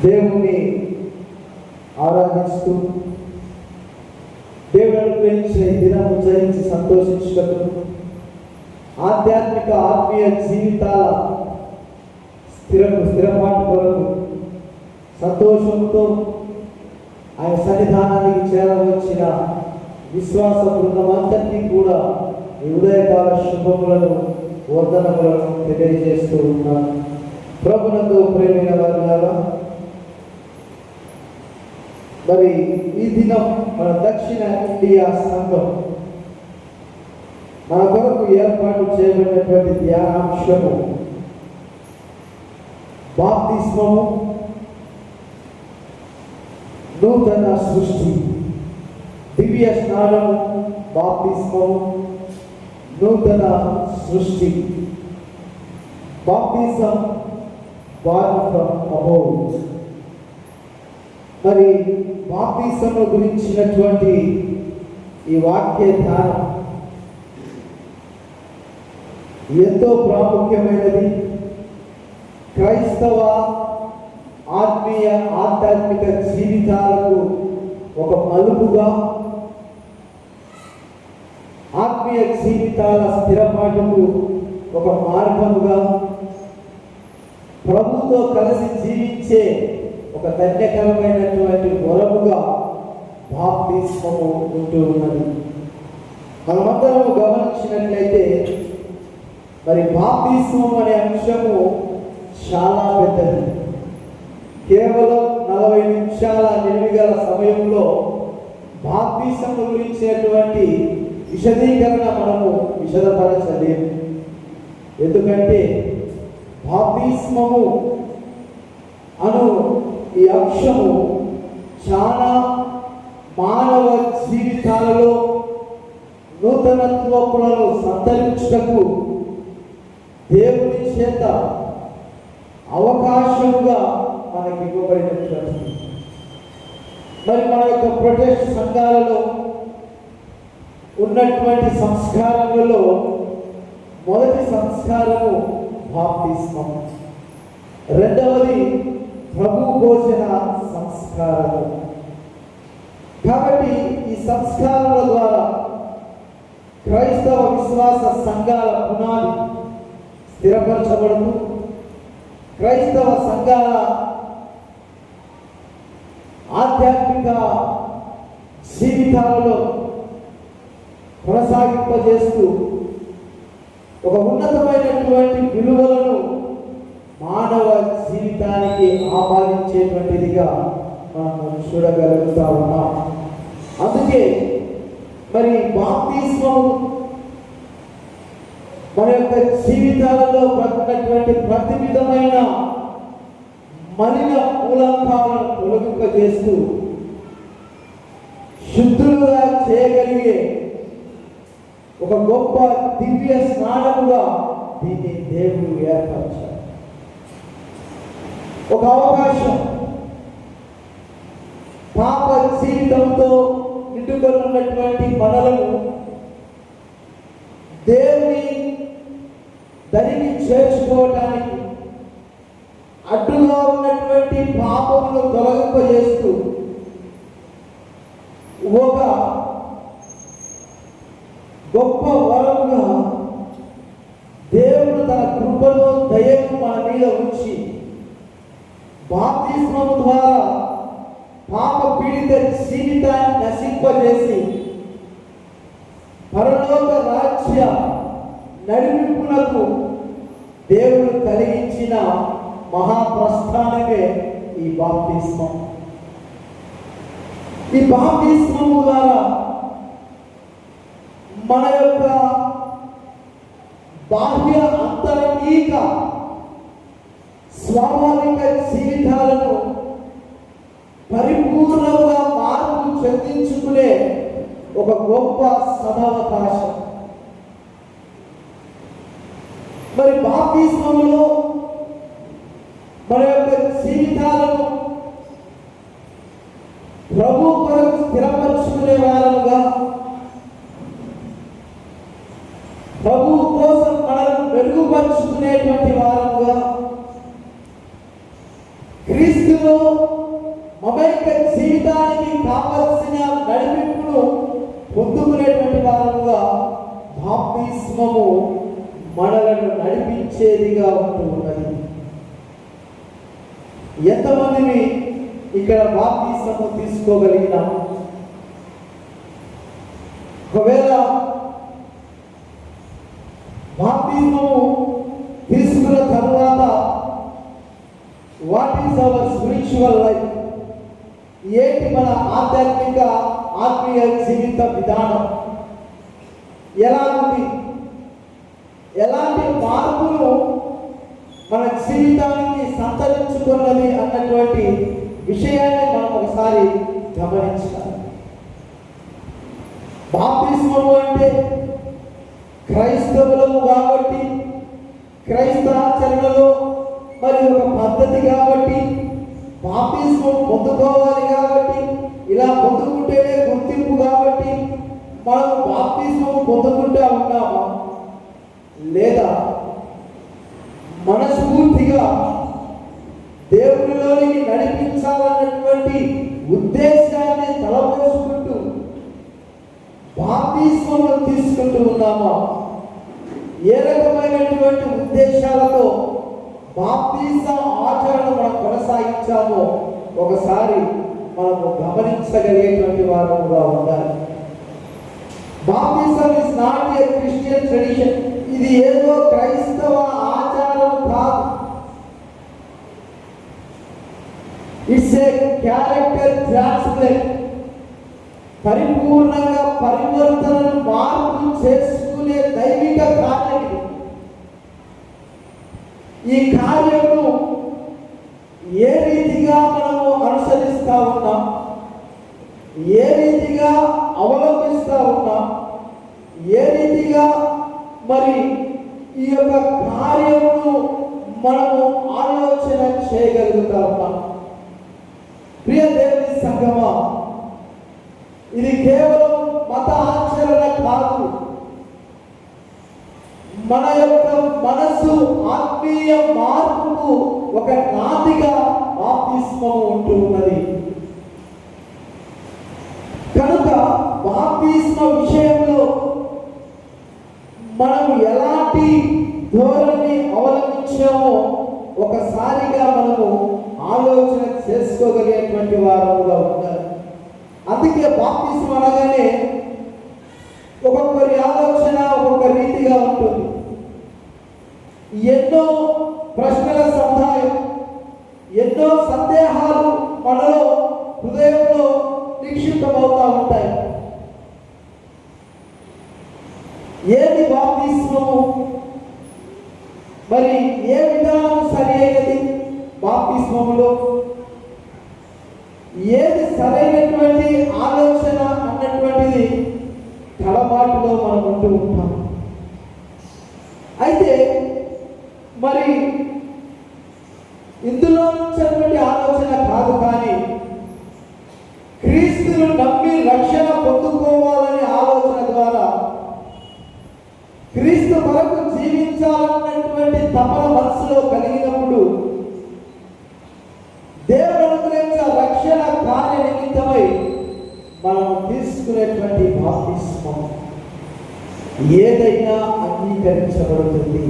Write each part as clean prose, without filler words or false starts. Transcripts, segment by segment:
దేవుణ్ణి ఆరాధిస్తూ దేవుడు ప్రేమించిన ఈ దినం ఉదయించి సంతోషించుటకు ఆధ్యాత్మిక ఆత్మీయ జీవితాల స్థిరపాటు కొరకు సంతోషంతో ఆయన సన్నిధానానికి చేరవచ్చిన విశ్వాస బృందమంతటినీ కూడా ఈ ఉదయకాల శుభములను వర్ధనములను తెలియజేస్తూ ఉన్నాను. ప్రభునందు ప్రేమైన వారులారా, మరి ఈ దినం మన దక్షిణ ఇండియా సంఘం మన కొరకు ఏర్పాటు చేయబడినటువంటి ధ్యానాంశము బాప్తిస్మము, నూతన సృష్టి. దివ్య స్నానము, బాప్తిస్మము, నూతన సృష్టి. బాప్తిజం born from above. మరి బాప్తిజం గురించినటువంటి ఈ వాక్య ధ్యానం ఎంతో ప్రాముఖ్యమైనది. క్రైస్తవ ఆత్మీయ ఆధ్యాత్మిక జీవితాలకు ఒక మలుపుగా, ఆత్మీయ జీవితాల స్థిరపాటుకు ఒక మార్గముగా, ప్రభుతో కలిసి జీవించే ఒక ధన్యకరమైనటువంటి వరముగా బాప్తిస్మము ఉంటూ ఉన్నది. మనమందరము గమనించినట్లయితే మరి బాప్తిస్మం అనే అంశము చాలా పెద్దది. కేవలం 40 నిమిషాల నిలువగల సమయంలో బాప్తిస్మం గురించినటువంటి విశదీకరణ మనము విశదపరచలేము. ఎందుకంటే బాప్తిస్మము అను ఈ అంశము చాలా మానవ జీవితాలలో నూతనత్వములను సంతరించుటకు దేవుని చేత అవకాశముగా మనకి ఇవ్వబడినటువంటి, మరి మన యొక్క ప్రొటెస్ట్ సంఘాలలో ఉన్నటువంటి సంస్కారములలో మొదటి సంస్కారము బాప్తిస్మం, రెండవది ప్రభు భోజన సంస్కారము. కాబట్టి ఈ సంస్కారముల ద్వారా క్రైస్తవ విశ్వాస సంఘాల పునాది స్థిరపరచబడుతూ క్రైస్తవ సంఘాల ఆధ్యాత్మిక జీవితాలలో కొనసాగింపజేస్తూ ఒక ఉన్నతమైనటువంటి విలువలను మానవ జీవితానికి ఆపాదించేటువంటిదిగా మనం చూడగలుగుతా ఉన్నాం. అందుకే మరి బాప్తిస్మము మన యొక్క జీవితాలలో పడినటువంటి ప్రతి విధమైన మలిన మూలంకాలను తొలగింపజేస్తూ శుద్ధులుగా చేయగలిగే ఒక గొప్ప దివ్య స్నానముగా దీన్ని దేవుడు ఏర్పరిచాడు. ఒక అవకాశం. పాప జీవితంతో నిండుకొని ఉన్నటువంటి మనలను దేవుని దరికి చేర్చుకోవటానికి అడ్డుగా ఉన్నటువంటి పాపమును తొలగింపజేస్తూ ఒక గొప్ప వరముగా దేవుడు తన కృపను దయను మన మీద ఉంచి బాప్తిస్మము ద్వారా పాప పీడిత జీవితాన్ని నశింపజేసి పరలోక రాజ్య నడిపింపునకు దేవుడు కలిగించిన మహాప్రస్థానమే ఈ బాప్తిస్మం. ఈ బాప్తిస్మము ద్వారా మన యొక్క బాహ్య అంతరంగిక స్వాభావిక జీవితాలను పరిపూర్ణంగా మార్పు చెందించుకునే ఒక గొప్ప సదవకాశం. మరి బాప్తిస్మములో మన యొక్క జీవితాలను ప్రభు కొరకు స్థిరపరుచుకునే వారముగా, ప్రభు కోసం మనల్ని మెరుగుపరుచుకునేటువంటి వారముగా, క్రీస్తులో మమైక జీవితానికి కావలసిన నడిపింపును పొందుకునేటువంటి వారముగా బాప్తిస్మము మనలను నడిపించేదిగా ఉంటూ ఉన్నది. ఎంతమందిని ఇక్కడ బాప్తిస్మము తీసుకోగలిగినాం? ఒకవేళ బాప్తిస్మము తీసుకున్న తరువాత what is our spiritual life? ఏంటి మన ఆత్మీయ జీవిత విధానం ఎలా ఉంది? ఎలాంటి మార్పులు మన జీవితానికి సంతరించుకున్నది అన్నటువంటి విషయాన్ని మనం ఒకసారి గమనించాలి. బాప్తిస్మము అంటే క్రైస్తవులము కాబట్టి, క్రైస్తవాచరణలో మరి ఒక పద్ధతి కాబట్టి, బాప్తిస్మం పొందుకోవాలి కాబట్టి, ఇలా పొందుకుంటేనే గుర్తింపు కాబట్టి మనం బాప్తిస్మం పొందుకుంటా ఉన్నామా? లేదా మనస్ఫూర్తిగా దేవునిలోనికి నడిపించాలన్నటువంటి ఉద్దేశాన్ని తలపోసుకుంటూ బాప్తిస్మం తీసుకుంటూ ఉన్నామా? ఏ రకమైనటువంటి ఉద్దేశాలతో బాప్తిస్మ ఆచరణ మనం కొనసాగించామో ఒకసారి మనము గమనించగలిగేటువంటి వారముగా ఉండాలి. బాప్తిజం is not a Christian tradition. ఇది ఏదో క్రైస్తవ ఆచారం కాదు. It's a character transplant. పరిపూర్ణంగా పరివర్తనను మార్పు చేసుకునే దైవిక కార్యం. ఈ కార్యము ఏ రీతిగా మనము అనుసరిస్తా ఉన్నాం, ఏ రీతిగా అవలంబిస్తా ఉన్నాం, ఏ రీతిగా మరి ఈ యొక్క కార్యమును మనము ఆలోచన చేయగలుగుతా ఉన్నాం. ప్రియ దేవుని సంగమా, ఇది కేవలం మత ఆచరణ కాదు. మన యొక్క మనసు ఆత్మీయ మార్పుకు ఒక నాందిగా బాప్తిస్మము ఉంటూ ఉన్నది. కనుక బాప్తిస్మ విషయంలో మనం ఎలాంటి ధోరణి అవలంబించామో ఒకసారిగా మనము ఆలోచన చేసుకోగలిగేటువంటి వారముగా ఉండాలి. అందుకే బాప్తిస్మ అనగానే ఒక్కొక్కరి ఆలోచన ఒక్కొక్క రీతిగా ఉంటుంది. ఎన్నో ప్రశ్నల సముదాయం, ఎన్నో సందేహాలు మనలో హృదయంలో నిక్షిప్తమవుతా ఉంటాయి. ఏది బాప్తిస్మము? మరి ఏ విధానం సరి అయినది? బాప్తిస్మములో ఏది సరైనటువంటి ఆలోచన అన్నటువంటిది తడబాటులో మనం ఉంటూ ఉంటాం. అయితే మరి ఇందులో నుంచినటువంటి ఆలోచన కాదు, కానీ క్రీస్తును నమ్మి రక్షణ పొందుకోవాలనే ఆలోచన ద్వారా క్రీస్తు కొరకు జీవించాలన్నటువంటి తపన మనసులో కలిగినప్పుడు దేవుడు అనుగ్రహించిన రక్షణ కార్య నిమిత్తమై మనం తీసుకునేటువంటి బాప్తిస్మం ఏదైనా అంగీకరించబడుతుంది.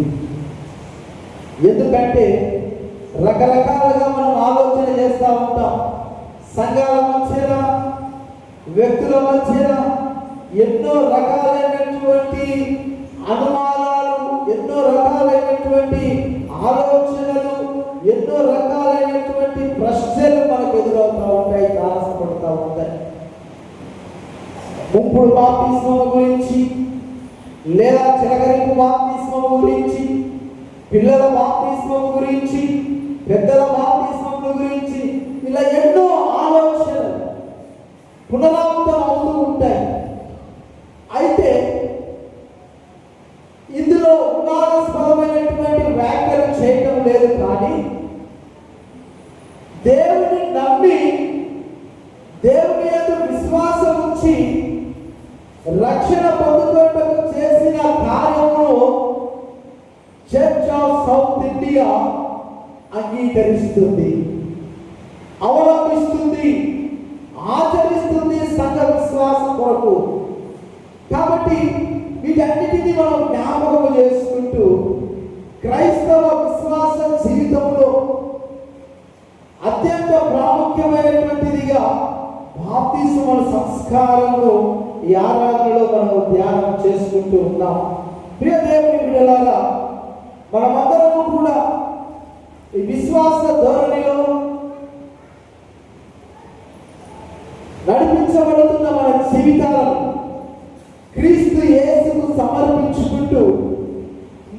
ఎందుకంటే రకరకాలుగా మనం ఆలోచన చేస్తూ ఉంటాం. సంఘాల మధ్యన, వ్యక్తుల మధ్యన ఎన్నో రకాలైనటువంటి అనుమానాలు, ఎన్నో రకాలైనటువంటి ఆలోచనలు, ఎన్నో రకాలైనటువంటి ప్రశ్నలు మనకు ఎదురవుతూ ఉంటాయి, తారసపడుతూ ఉంటాయి. ముంపుడు బాప్తిస్మం గురించి, లేదా చిలకరింపు బాప్తిస్మం గురించి, పిల్లల బాప్తిస్మం గురించి, పెద్దల బాప్తిస్మం గురించి, ఇలా ఎన్నో ఆలోచనలు పునరావృతం అవుతూ ఉంటాయి. అయితే ఇందులో వివాదాస్పదమైనటువంటి వ్యాఖ్యలు చేయటం లేదు, కానీ దేవుని నమ్మి దేవుని యందు విశ్వాసం ఉంచి రక్షణ పొందుకోవటకు చేసిన కార్యమును చర్చ్ ఆఫ్ సౌత్ ఇండియా అంగీకరిస్తుంది. ప్రాముఖ్యమైనటువంటిదిగా బాప్తిస్మ సంస్కారమును ఈ ఆరాధనలో మనం ధ్యానం చేసుకుంటూ ఉన్నాం. ప్రియ దేవుని బిడ్డలారా, మనమందరము కూడా ఈ విశ్వాస ధోరణిలో నడిపించబడుతున్న మన జీవితాలను క్రీస్తు యేసుకు సమర్పించుకుంటూ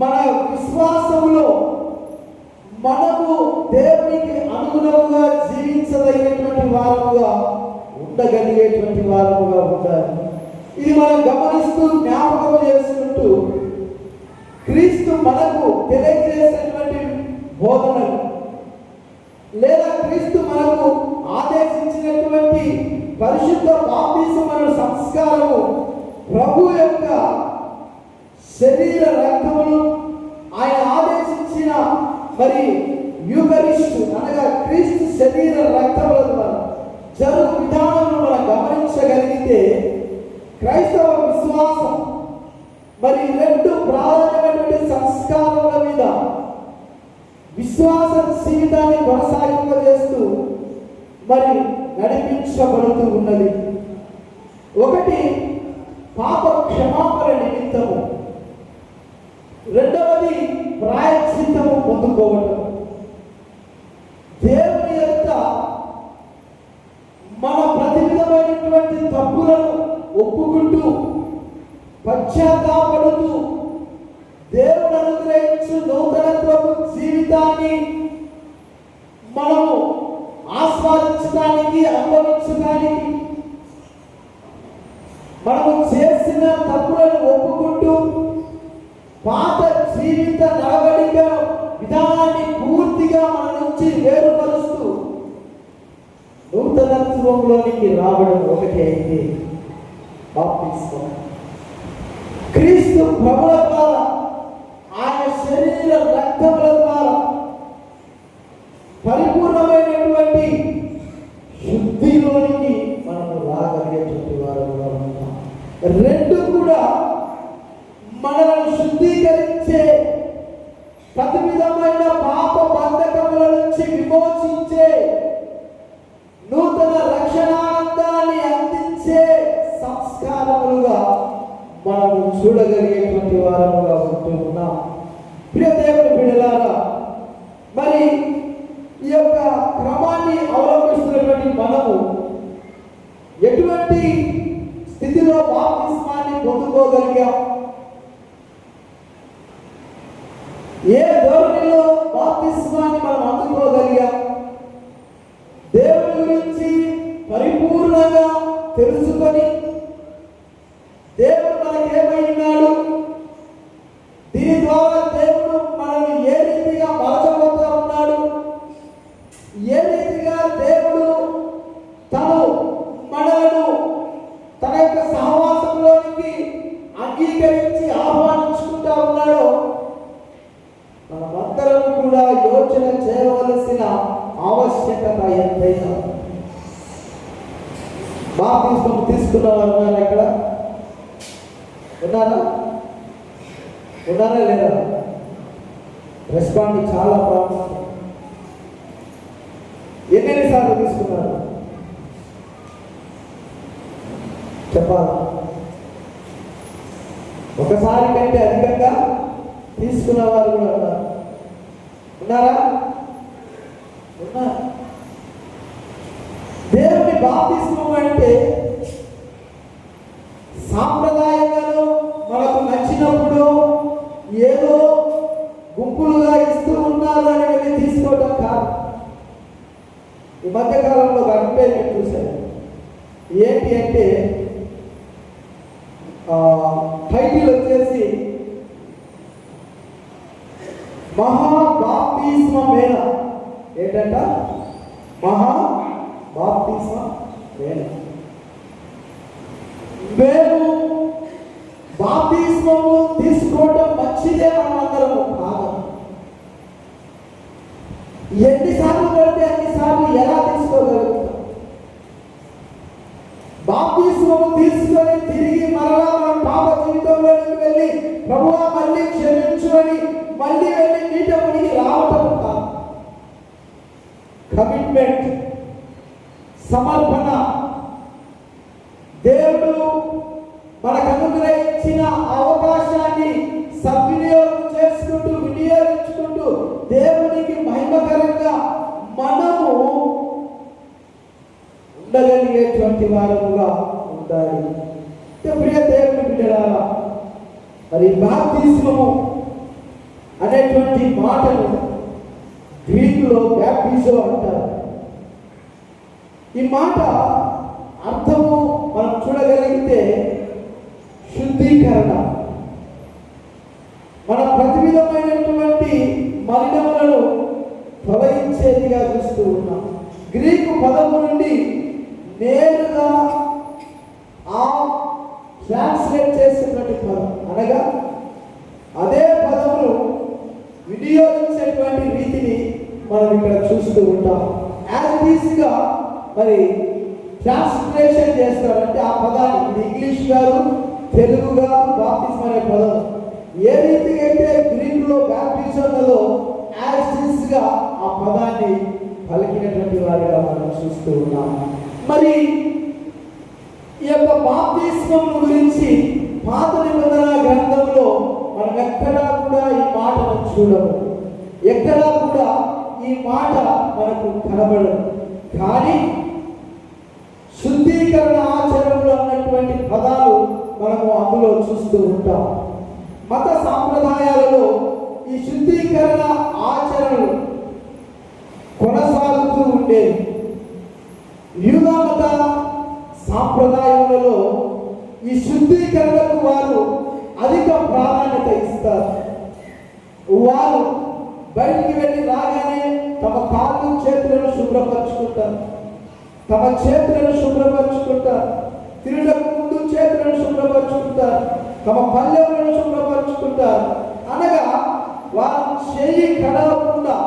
మన విశ్వాసములో మనము దేవునికి అనుగుణముగా జీవించదగినటువంటి వారముగా ఉండగలిగేటువంటి వారముగా ఉండాలి. ఇది మనం గమనిస్తూ జ్ఞాపకం చేసుకుంటూ క్రీస్తు మనకు తెలియజేసినటువంటి బోధనలు లేదా క్రీస్తు మనకు ఆదేశించినటువంటి పరిశుద్ధ బాప్తిస్మ సంస్కారము ప్రభు యొక్క శరీర రక్తములు, ఆయన ఆదేశించిన మరి యూకరిస్టు అనగా క్రీస్తు శరీర రక్తముల ద్వారా జరుగు విధానం మనం గమనించగలిగితే క్రైస్తవ విశ్వాసం మరి రెండు ప్రాధాన్యమైనటువంటి సంస్కారముల మీద విశ్వాస జీవితాన్ని కొనసాగింపజేస్తూ మరి నడిపించబడుతూ ఉన్నది. ఒకటి పాప క్షమాపణ నిమిత్తము, రెండవది ప్రాయశ్చిత్తము పొందుకోవడం. దేవుని యొక్క మన ప్రతి విధమైనటువంటి తప్పులను ఒప్పుకుంటూ పశ్చాత్తాపడుతూ దేవుడు అనుగ్రహించు నూతనత్వపు జీవితాన్ని మనము ఆస్వాదించడానికి, అనుభవించడానికి మనము చేసిన తప్పులను ఒప్పుకుంటూ పాత జీవిత నడవడిక విధానాన్ని పూర్తిగా మన నుంచి వేరుపరుస్తూ నూతనత్వంలోనికి రావడం ఒకటి అయితే బాప్తిస్మ. క్రీస్తు ప్రభుల ద్వారా, ఆయన శరీర రక్తముల ద్వారా పరిపూర్ణమైనటువంటి శుద్ధిలోనికి మనము రాగలిగేటువంటి వారుగా ఉంటాం. రెండు కూడా మనల్ని శుద్ధీకరించే, ప్రతి విధమైన పాప బంధకముల నుంచి విమోచించే, నూతన రక్షణానందాన్ని అందించే సంస్కారములుగా మనము చూడగలిగేటువంటి వారముగా ఉంటూ ఉన్నాం. ప్రియ దేవుని బిడ్డలారా, మరి ఈ యొక్క క్రమాన్ని అవలంబిస్తున్నటువంటి మనము ఎటువంటి స్థితిలో బాప్తిస్మాన్ని పొందుకోగలిగాం, ఏ ధోరణిలో బాప్తిస్మాన్ని మనం అందుకోగలిగాం, దేవుని గురించి పరిపూర్ణంగా తెలుసుకొని దేవుడు మనకేమైనాడు, దీని ద్వారా దేవుడు మనల్ని ఏ రీతిగా మలచబోతూ ఉన్నాడు, ఏ రీతిగా దేవుడు తను మనలను తన యొక్క సహవాసంలోనికి అంగీకరించి ఆహ్వానించుకుంటా ఉన్నాడో మనమందరం కూడా యోచన చేయవలసిన ఆవశ్యకత ఎంతైనా. బాప్తిస్మం తీసుకున్న వారు ఉన్నారా? ఇక్కడ ఉన్నారా? ఉన్నారా లేదా? రెస్పాండ్ చాలా ప్రాముఖ్యం. ఎన్నిసార్లు తీసుకున్నారు చెప్పాలి. ఒకసారి కంటే అధికంగా తీసుకున్న వారు కూడా ఉన్నారు. ఉన్నారా? ఉన్నారు. దేవుని బాప్తిస్మం అంటే సాంప్రదాయంగాను మనకు నచ్చినప్పుడు ఏదో గుంపులుగా ఇస్తూ ఉన్నారు అని వెళ్ళి తీసుకోవడం కాదు. ఈ మధ్యకాలంలో ఒక అడ్వర్టైజ్మెంట్ చూశాను. ఏంటి అంటే టైటిల్ వచ్చేసి మహా బాప్తిస్మ మేళ. ఏంటంట? మహా బాప్తిస్మ మేళ. మేము బాప్తిస్మము తీసుకోవడం మంచిదే, మనమందరము కాదు. ఎన్నిసార్లు పడితే అన్నిసార్లు ఎలా తీసుకోగలుగుతాం? బాప్తిస్మము తీసుకొని తిరిగి మరలా మన పాప జీవితంలోకి వెళ్ళి ప్రభువా మళ్ళీ క్షమించు అని మళ్ళీ వెళ్ళి నీట మునిగి రావటం కాదు. కమిట్మెంట్, సమర్పణ, దేవుడు మనకు అనుగ్రహించిన అవకాశాన్ని సద్వినియోగం చేసుకుంటూ వినియోగించుకుంటూ దేవునికి మహిమకరంగా మనము ఉండగలిగేటువంటి వారముగా ఉండాలి. ప్రియ దేవుని బిడ్డలారా, మరి బాప్తిస్మము అనేటువంటి మాటను గ్రీకులో బ్యాప్టిజం అంటారు. ఈ మాట అర్థము మనం చూడగలిగితే శుద్ధీకరణ, మన ప్రతి విధమైనటువంటి మలినములను తొలగించేదిగా చూస్తూ ఉన్నాం. గ్రీకు పదము నుండి నేరుగా ఆ ట్రాన్స్లేట్ చేసినటువంటి పదం, అనగా అదే పదమును వినియోగించేటువంటి రీతిని మనం ఇక్కడ చూస్తూ ఉంటాం. యాజ్ ఇట్ ఈస్గా మరి ట్రాన్స్లేషన్ చేస్తారంటే ఆ పదాన్ని, ఇది ఇంగ్లీష్ కాదు, తెలుగు కాదు, బాప్టిజం అనే పదం ఏ రీతిగా అయితే గ్రీకులో బ్యాప్టిజంలో యాజ్ ఇట్ ఈస్గా ఆ పదాన్ని పలికినటువంటి వారిగా మనం చూస్తూ ఉన్నాం. మరి ఈ యొక్క బాప్తిస్మం గురించి పాత నిబంధన గ్రంథంలో మనం ఎక్కడా కూడా ఈ మాటను చూడము, ఎక్కడా కూడా ఈ మాట మనకు కనబడదు. కానీ శుద్ధీకరణ ఆచరణలు అన్నటువంటి పదాలు మనము అందులో చూస్తూ ఉంటాం. మత సాంప్రదాయాలలో ఈ శుద్ధీకరణ ఆచరణలు కొనసాగుతూ ఉండేవి. యూదా మత సాంప్రదాయాలలో ఈ శుద్ధీకరణకు వారు అధిక ప్రాధాన్యత ఇస్తారు. వారు బయటికి వెళ్ళి రాగానే తమ కాళ్ళు చేతులను శుభ్రపరచుకుంటారు, తమ చేతులను శుభ్రపరచుకుంటారు, తినడానికి ముందు చేతులను శుభ్రపరచుకుంటారు, తమ పల్లెలను శుభ్రపరచుకుంటారు. అనగా వారు చేయి కడవకుండా,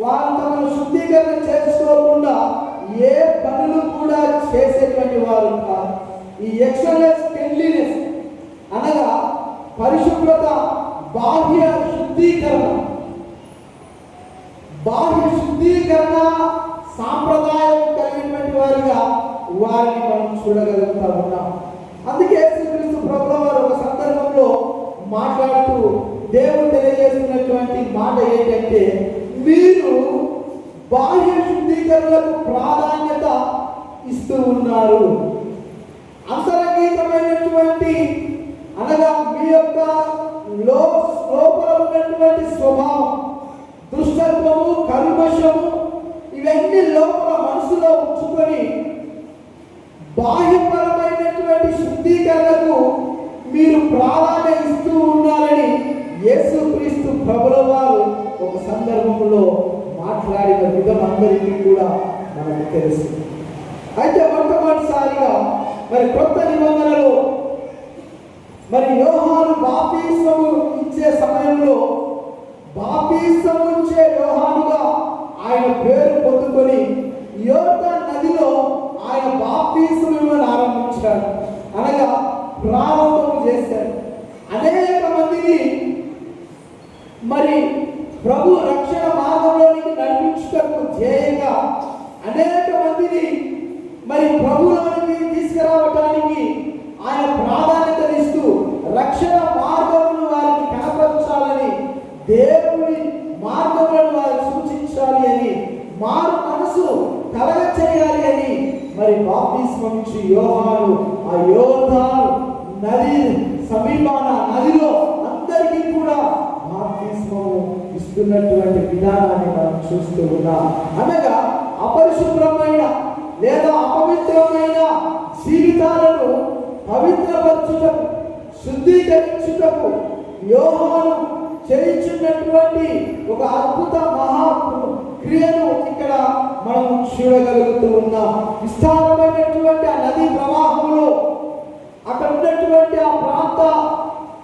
వారు తమను శుద్ధీకరణ చేసుకోకుండా ఏ పనులు కూడా చేసేటువంటి వారు కాదు. ఈ ఎక్సలెన్స్ క్లీన్లీనెస్ అనగా పరిశుభ్రత, బాహ్య శుద్ధీకరణ సాంప్రదాయం కలిగినటువంటి వారిగా వారిని మనం చూడగలుగుతా ఉన్నాం. అందుకే యేసుక్రీస్తు ప్రభువు వారు ఒక సందర్భంలో మాట్లాడుతూ దేవుడు తెలియజేస్తున్నటువంటి మాట ఏంటంటే, మీరు బాహ్య శుద్ధీకరణకు ప్రాధాన్యత ఇస్తూ ఉన్నారు. అంతరంగికమైనటువంటి అనగా మీ యొక్క లోపల ఉన్నటువంటి స్వభావం, దుష్టత్వము, కల్మషము ఇవన్నీ లోపల మనసులో ఉంచుకొని బాహ్యపరమైనటువంటి శుద్ధీకరణకు మీరు ప్రాధాన్యత ఇస్తూ ఉన్నారని యేసుక్రీస్తు ప్రభువుల వారు ఒక సందర్భంలో మాట్లాడిన విధం అందరికీ కూడా మనకు తెలుసు. అయితే మొట్టమొదటిసారిగా మరి కొత్త నిబంధనలో మరి యోహాను బాప్తిస్మము ఇచ్చే సమయంలో బాప్తిస్మము ఇచ్చే యోహానుగా ఆయన పేరు పొందుకొని యోర్దాను నదిలో ఆయన బాప్తిస్మము ఆరంభించాడు, అనగా ప్రారంభం చేశాడు. అనేక మందిని మరి ప్రభు రక్షణ మార్గంలోనికి నడిపించుటకు ధ్యేయంగా అనేక మందిని మరి ప్రభులోనికి తీసుకురావడానికి ఆయన ప్రాధాన్యతనిస్తూ రక్షణ మార్గమును వారికి కనపరచాలని, దేవుని మార్గములను వారికి సూచించాలి అని, మారు మనసు కలగ చేయాలి అని మరి బాప్తిస్మం ఇచ్చి యోహాను ఆ యోర్దాను నది సమీపాన నదిలో అందరికీ కూడా బాప్తిస్మము ఇస్తున్నటువంటి విధానాన్ని మనం చూస్తూ ఉన్నాం. అనగా అపరిశుభ్రమైన లేదా అపవిత్రమైన జీవితాలను పవిత్రపరచుటకు, శుద్ధీకరించుటకు యోహాను చేయించున్నటువంటి ఒక అద్భుత మహా క్రియను ఇక్కడ మనం చూడగలుగుతూ ఉన్నాం. విస్తారమైనటువంటి ఆ నదీ ప్రవాహంలో అక్కడ ఉన్నటువంటి ఆ ప్రాంత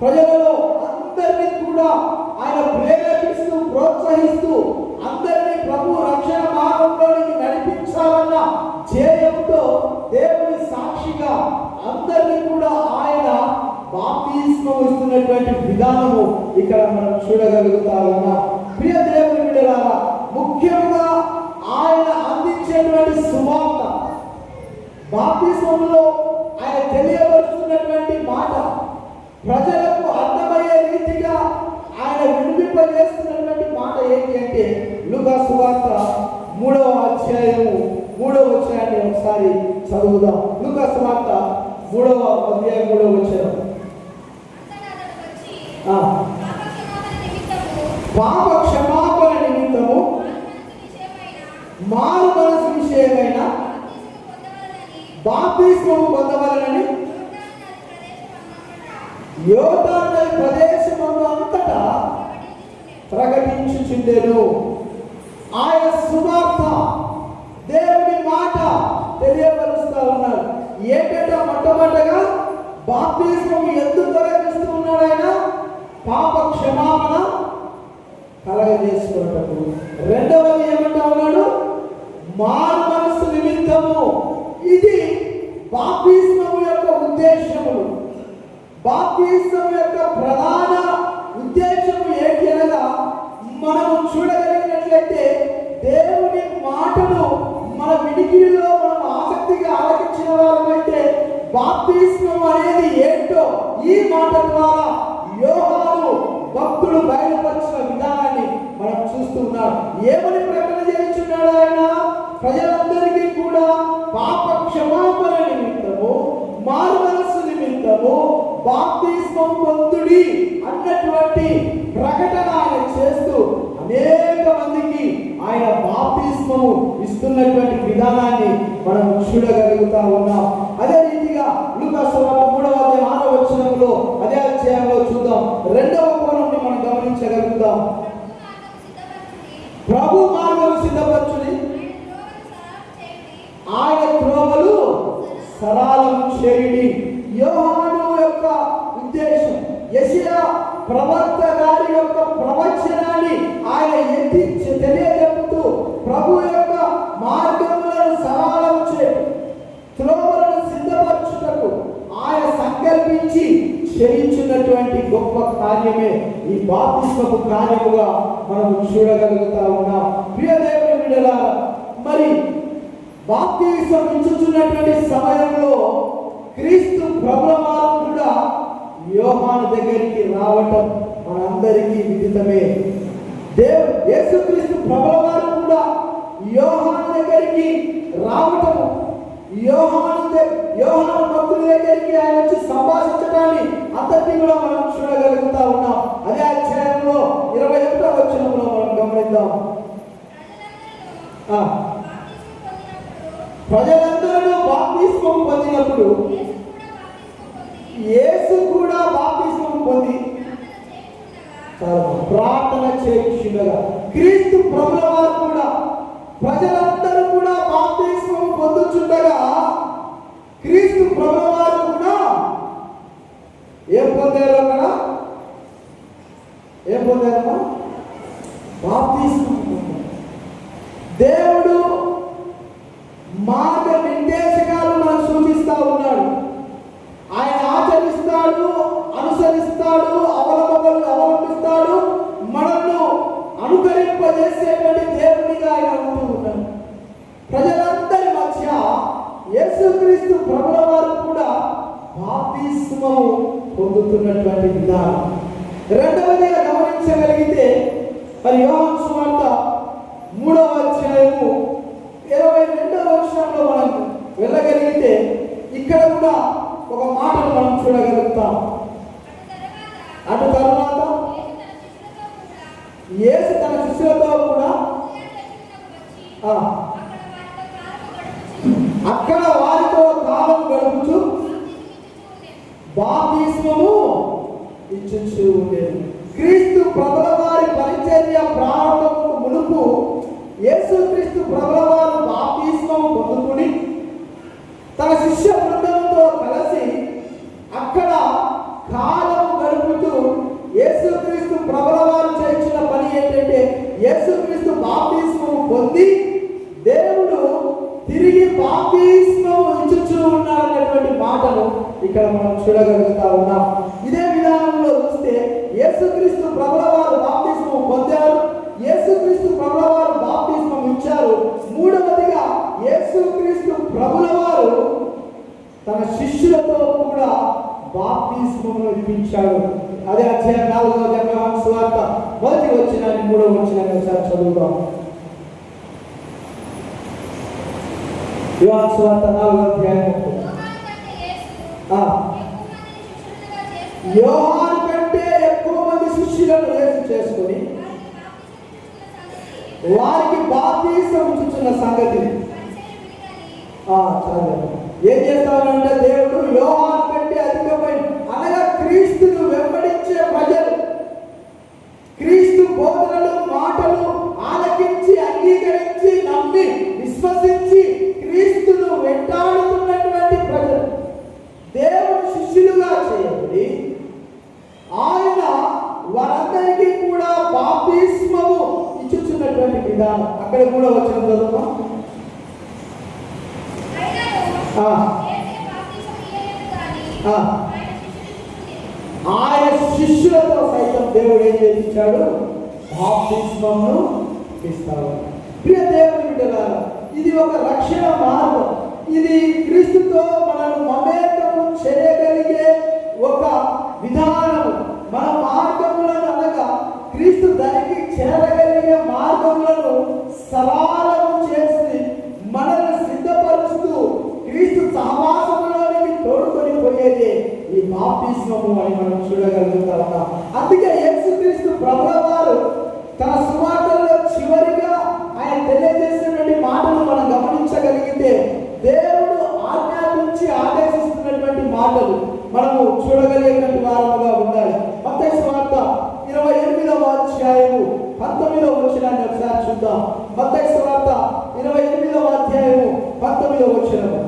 ప్రజలలో అందరినీ కూడా ఆయన ప్రేరేపిస్తూ, ప్రోత్సహిస్తూ అందరినీ ప్రభు రక్షణ మార్గంలోనికి నడిపించాలన్న ధ్యేయంతో దేవుని సాక్షిగా అందరినీ కూడా ఆయన బాప్తిస్మం ఇస్తున్నటువంటి విధానము ఇక్కడ మనం చూడగలుగుతా ఉన్నాం. ప్రియ దేవుని బిడ్డలారా, ముఖ్యంగా ఆయన అందించేటువంటి సువార్త బాప్తిస్మంలో ఆయన తెలియపరుస్తున్నటువంటి మాట, ప్రజలకు అర్థమయ్యే రీతిగా ఆయన వినిపింపజేస్తున్నటువంటి మాట ఏంటి అంటే, లూకా సువార్త 3వ అధ్యాయము 3వ వచనాన్ని ఒకసారి చదువుదాం. లూకా సువార్త 3వ అధ్యాయం 3వ వచనం. పాప క్షమాపణ నిమిత్తము మారు మనసు విషయమైన బాప్తిస్మము పొందవలనని యోర్దాను నది ప్రదేశమందు అంతటా ప్రకటించుచుండెను. ఆయన సువార్త, దేవుని మాట తెలియపరుస్తూ ఉన్నారు. ఏంటంటే మొట్టమొదటిగా బాప్తిస్మము ఎందుకు ప్రకటిస్తూ ఉన్నాడు? ఆయన పాప క్షమాపణ కలగజేసుకున్నట్టు. రెండవది ఏమంటా ఉన్నాడు? మారు మనస్సు నిమిత్తము. ఇది బాప్తిస్మము యొక్క ఉద్దేశములు. బాప్తిస్మము యొక్క ప్రధాన ఉద్దేశము ఏంటి అనగా, మనము చూడగలిగినట్లయితే దేవుని మాటను మన వినికిడిలో మనం ఆసక్తిగా ఆలకించిన వారమైతే బాప్తిస్మము అనేది ఏంటో ఈ మాట ద్వారా యోహాను భక్తుడు బయలుపరిచిన విధానాన్ని మనం చూస్తూ ఉన్నాడు. ఏమని ప్రకటన చేస్తున్నాడు ఆయన? ప్రజలందరికీ కూడా పాప క్షమాపణ నిమిత్తము, మారు మనస్సు నిమిత్తము బాప్తిస్మం పొందుడి అన్నటువంటి ప్రకటన ఆయన చేస్తూ అనేక మందికి ఆయన బాప్తిస్మము ఇస్తున్నటువంటి విధానాన్ని మనం చూడగలుగుతా ఉన్నాం. అదే రీతిగా లూకా సువార్త 3వ అధ్యాయం 6వ వచనంలో అదే అధ్యాయంలో చూద్దాం. 2వ కోణంని మనం గమనించగలుగుతాం. ప్రభు మార్గం సిద్ధపరచుడి, ఆయన త్రోవలు సరళం చేయుడి. యోహాను యొక్క ఉద్దేశం, యెషయా ప్రవక్త గారి యొక్క ప్రవచనాన్ని ఆయన ఎత్తి తెలియజెప్పుతూ ప్రభు యొక్క మార్గములను సరళం చేయుడి, త్రోవలను సిద్ధపరచుటకు ఆయన సంకల్పించి చేయించున్నటువంటి గొప్ప కార్యమే ఈ బాప్తిస్మపు కార్యముగా మనం చూడగలుగుతా ఉన్నాం. ప్రియ దేవుని బిడ్డలారా, మరి బాప్తిస్మం ఇచ్చుచున్నటువంటి సమయంలో క్రీస్తు ప్రభుల వారు కూడా యోహాను దగ్గరికి రావటం మనందరికీ విదితమే. యేసుక్రీస్తు ప్రభుల వారు కూడా యోహాను దగ్గరికి రావటం, యోహాను భక్తుల దగ్గరికి ఆయన వచ్చి సంభాషించడాన్ని అంతటి కూడా మనం చూడగలుగుతా ఉన్నాం. అదే అధ్యాయంలో 21వ వచనంలో మనం గమనిద్దాం. ప్రజలందరూ బాప్తిస్మం పొందినప్పుడు యేసు కూడా బాప్తిస్మం పొంది ప్రార్థన చేయుచుండగా, క్రీస్తు ప్రభుల వారు కూడా ప్రజలందరూ కూడా బాప్తిస్మం పొందుచుండగా క్రీస్తు ప్రభుల వారు కూడా ఏం పొందారు? అక్కడ ఏం పొందారమ్మా? బాప్తిస్మం పొందారు. దేవుడు మార్గ నిర్దేశకాలు మనకు సూచిస్తా ఉన్నాడు. ఆయన ఆచరిస్తాడు, అనుసరిస్తాడు, అవలంబిస్తాడు, మనల్ని అనుకరింపజేసేటువంటి దేవునిగా ఆయన ఉంటూ ఉన్నాడు. ప్రజలందరి మధ్య యేసుక్రీస్తు ప్రభుల వారు కూడా బాప్తిస్మము పొందుతున్నటువంటి విధానం. రెండవదిగా గమనించగలిగితే, మరి యోహాను సువార్త 3వ అధ్యాయము 22వ వచనంలో మనం వెళ్ళగలిగితే ఇక్కడ కూడా ఒక మాటను మనం చూడగలుగుతాం. అటు తర్వాత యేసు తన శిష్యులతో కూడా అక్కడ వారితో కాలం గడుపుచు బాప్తిస్మము ఇచ్చుచూ ఉండేది. క్రీస్తు ప్రభుల వారి పరిచర్య ప్రారంభముకు మునుపు యేసుక్రీస్తు ప్రభుల వారు బాప్తిస్మము పొందుకుని తన శిష్య బృందంతో కలిసి అక్కడ కాలం గడుపుతూ యేసుక్రీస్తు ప్రభుల వారు చేయించిన పని ఏంటంటే, యేసుక్రీస్తు బాప్తిస్మము పొంది దేవుడు తిరిగి బాప్తిస్మము ఇచ్చుచూ ఉన్నారన్నటువంటి మాటను ఇక్కడ మనం చూడగలుగుతా ఉన్నాం. ఇదే విధానంలో చూస్తే యేసుక్రీస్తు ప్రభుల వారు బాప్తిస్మము పొందారు, యేసుక్రీస్తు ప్రభుల వారు బాప్తిస్మం ఇచ్చారు. మూడవదిగా యేసుక్రీస్తు ప్రభుల వారు తన శిష్యులతో కూడా బాప్తిస్మమును ఇప్పించాడు. అదే అధ్యాయం 4వ యోహాను సువార్త 1వ వచనాన్ని 3వ వచనాన్ని ఒకసారి చదువుదాం. యోహాను సువార్త 4వ అధ్యాయం. యోహాను కంటే ఎక్కువ మంది శిష్యులను యేసు చేసుకొని వారికి బాప్తిసం ఇచ్చుచున్న సంగతి ఏం చేస్తామంటే, దేవుడు యోహాను కంటే అధికమైన, అనగా క్రీస్తును వెంబడించే ప్రజలు, క్రీస్తు బోధనలు మాటలు ఆలకించి అంగీకరించి నమ్మి విశ్వసించి క్రీస్తును వెంటాడుతున్నటువంటి ప్రజలు దేవుడు శిష్యులుగా చేయబడి ఆయన వారందరికీ కూడా బాప్తిస్మము ఇచ్చుచున్నటువంటి విధానం. అక్కడ కూడా వచ్చిన చదువు ఆయన శిష్యులతో సైతం దేవుడు ఏం చేయించాడు? బాప్తిస్మమును ఇస్తాడు. ప్రియ దేవుని బిడ్డలారా, ఇది ఒక రక్షణ మార్గం. ఇది క్రీస్తుతో మనల్ని మమేకము చేయగలిగే ఒక విధానం. మన మార్గములను, అనగా క్రీస్తు దానికి చేరగలిగే మార్గములను సరళము చేసి మనల్ని సిద్ధపరుస్తూ క్రీస్తు సహవాసములోనికి తోడుకొని పోయేది ఈ బాప్తిస్మము అని మనం చూడగలుగుతా ఉన్నాం. అందుకే యేసుక్రీస్తు ప్రభువు వారు తన సువార్తలో చివరిగా ఆయన తెలియజేసినటువంటి మాటలు మనం గమనించగలిగితే, దేవుడు ఆజ్ఞాపించి ఆదేశిస్తున్నటువంటి మాటలు మనము చూడగలిగినటువంటి వారముగా ఉండాలి. మత్తయి సువార్త 28వ అధ్యాయము 19వ వచనాన్ని ఒకసారి చూద్దాం. మత్తయి సువార్త 28వ అధ్యాయము 19వ వచనము.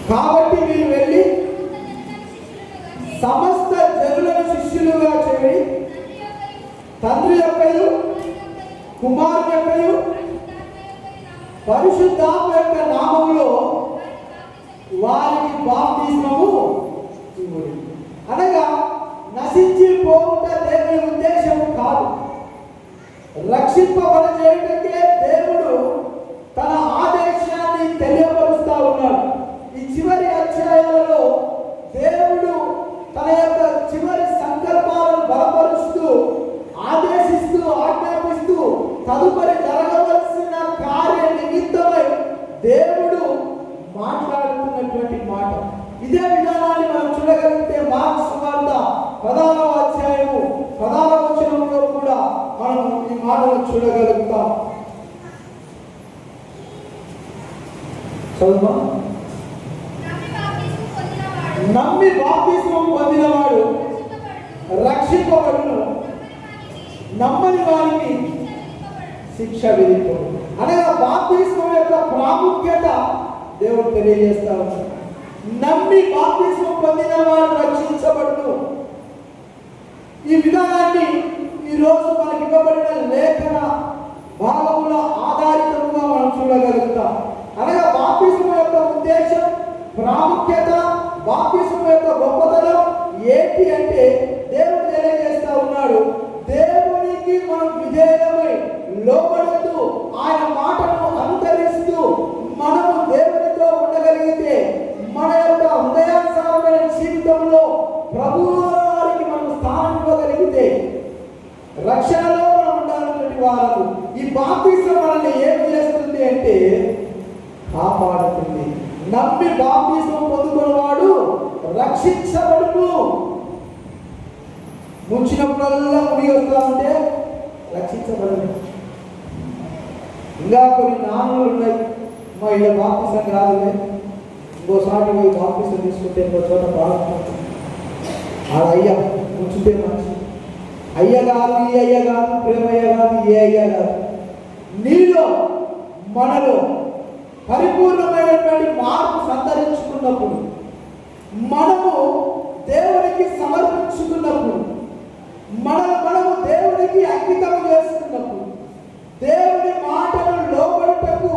కాబట్టి మీరు వెళ్ళి సమస్త జనులను శిష్యులుగా చేయండి, తండ్రి యొక్కయు కుమారుని యొక్కయు పరిశుద్ధాత్మ యొక్క నామములో వారికి బాప్తిస్మము ఇవ్వండి. అనగా నశించిపోవుట దేవుని ఉద్దేశం కాదు. రక్షింపబడచేయటకే దేవుడు తన ఆదేశాన్ని తెలియపరుస్తా ఉన్నాడు. ఈ చివరి అధ్యాయాలలో దేవుడు తన యొక్క చివరి సంకల్పాలను బలపరుస్తూ, ఆదేశిస్తూ, ఆజ్ఞాపిస్తూ తదుపరి జరగవలసిన కార్య నిమిత్తమై దేవుడు మాట్లాడుతున్నటువంటి మాట. ఇదే విధానాన్ని మనం చూడగలిగితే మార్కు సువార్త 10వ అధ్యాయము 10వ వచనంలో కూడా మనం ఈ మాటను చూడగలుగుతాం. చదువు. నమ్మి బాప్తిస్మం పొందినవాడు రక్షింపబడును, నమ్మని వారికి శిక్ష విధింపబడును. అనగా బాప్తిస్మం యొక్క ప్రాముఖ్యత దేవుడు తెలియజేస్తా ఉన్నాడు. నమ్మి బాప్తిస్మం పొందిన వారు రక్షించబడును. ఈ విధానాన్ని ఈరోజు మనకి ఇవ్వబడిన లేఖన భాగముల ఆధారితంగా మనం చూడగలుగుతాం. అనగా బాప్తిస్మం యొక్క ఉద్దేశం, ప్రాముఖ్యత, బాప్తిస్మం యొక్క గొప్పతనం ఏంటి అంటే, దేవుడు తెలియజేస్తా ఉన్నాడు. దేవునికి మనం విధేయమై లోబడుతూ ఆయన మాటను అనుసరిస్తూ మనము దేవునితో ఉండగలిగితే, మన యొక్క హృదయానుసారమైన జీవితంలో ప్రభువు వారికి మనం స్థానం ఇవ్వగలిగితే, రక్షణలో మనం ఉండాలన్నటువంటి వారు ఈ బాప్తిస్మం మనల్ని ఏం చేస్తుంది అంటే కాపాడుతుంది. నమ్మి బాప్తిస్మం పొందుకున్నవాడు రక్షించబడును. ముంచినప్పుడల్లా మునిగి వస్తా ఉంటే రక్షించబడదు. ఇంకా కొన్ని నాన్నలు ఉన్నాయి, మా ఇలా బాప్తిసం రాదులే, ఇంకోసారి పోయి బాప్తిసం తీసుకుంటే ఇంకో చోట బాగుంటుంది, ఆ అయ్య ముంచితే మంచి అయ్య కాదు, ఈ అయ్య కాదు, ప్రేమయ్య కాదు, ఏ అయ్య కాదు. నీలో మనలో పరిపూర్ణమైనటువంటి మార్పు సంతరించుకున్నప్పుడు, మనము దేవునికి సమర్పించుకున్నప్పుడు, మనము దేవునికి అంకితం చేసుకున్నప్పుడు, దేవుని మాటను లోబడుటకు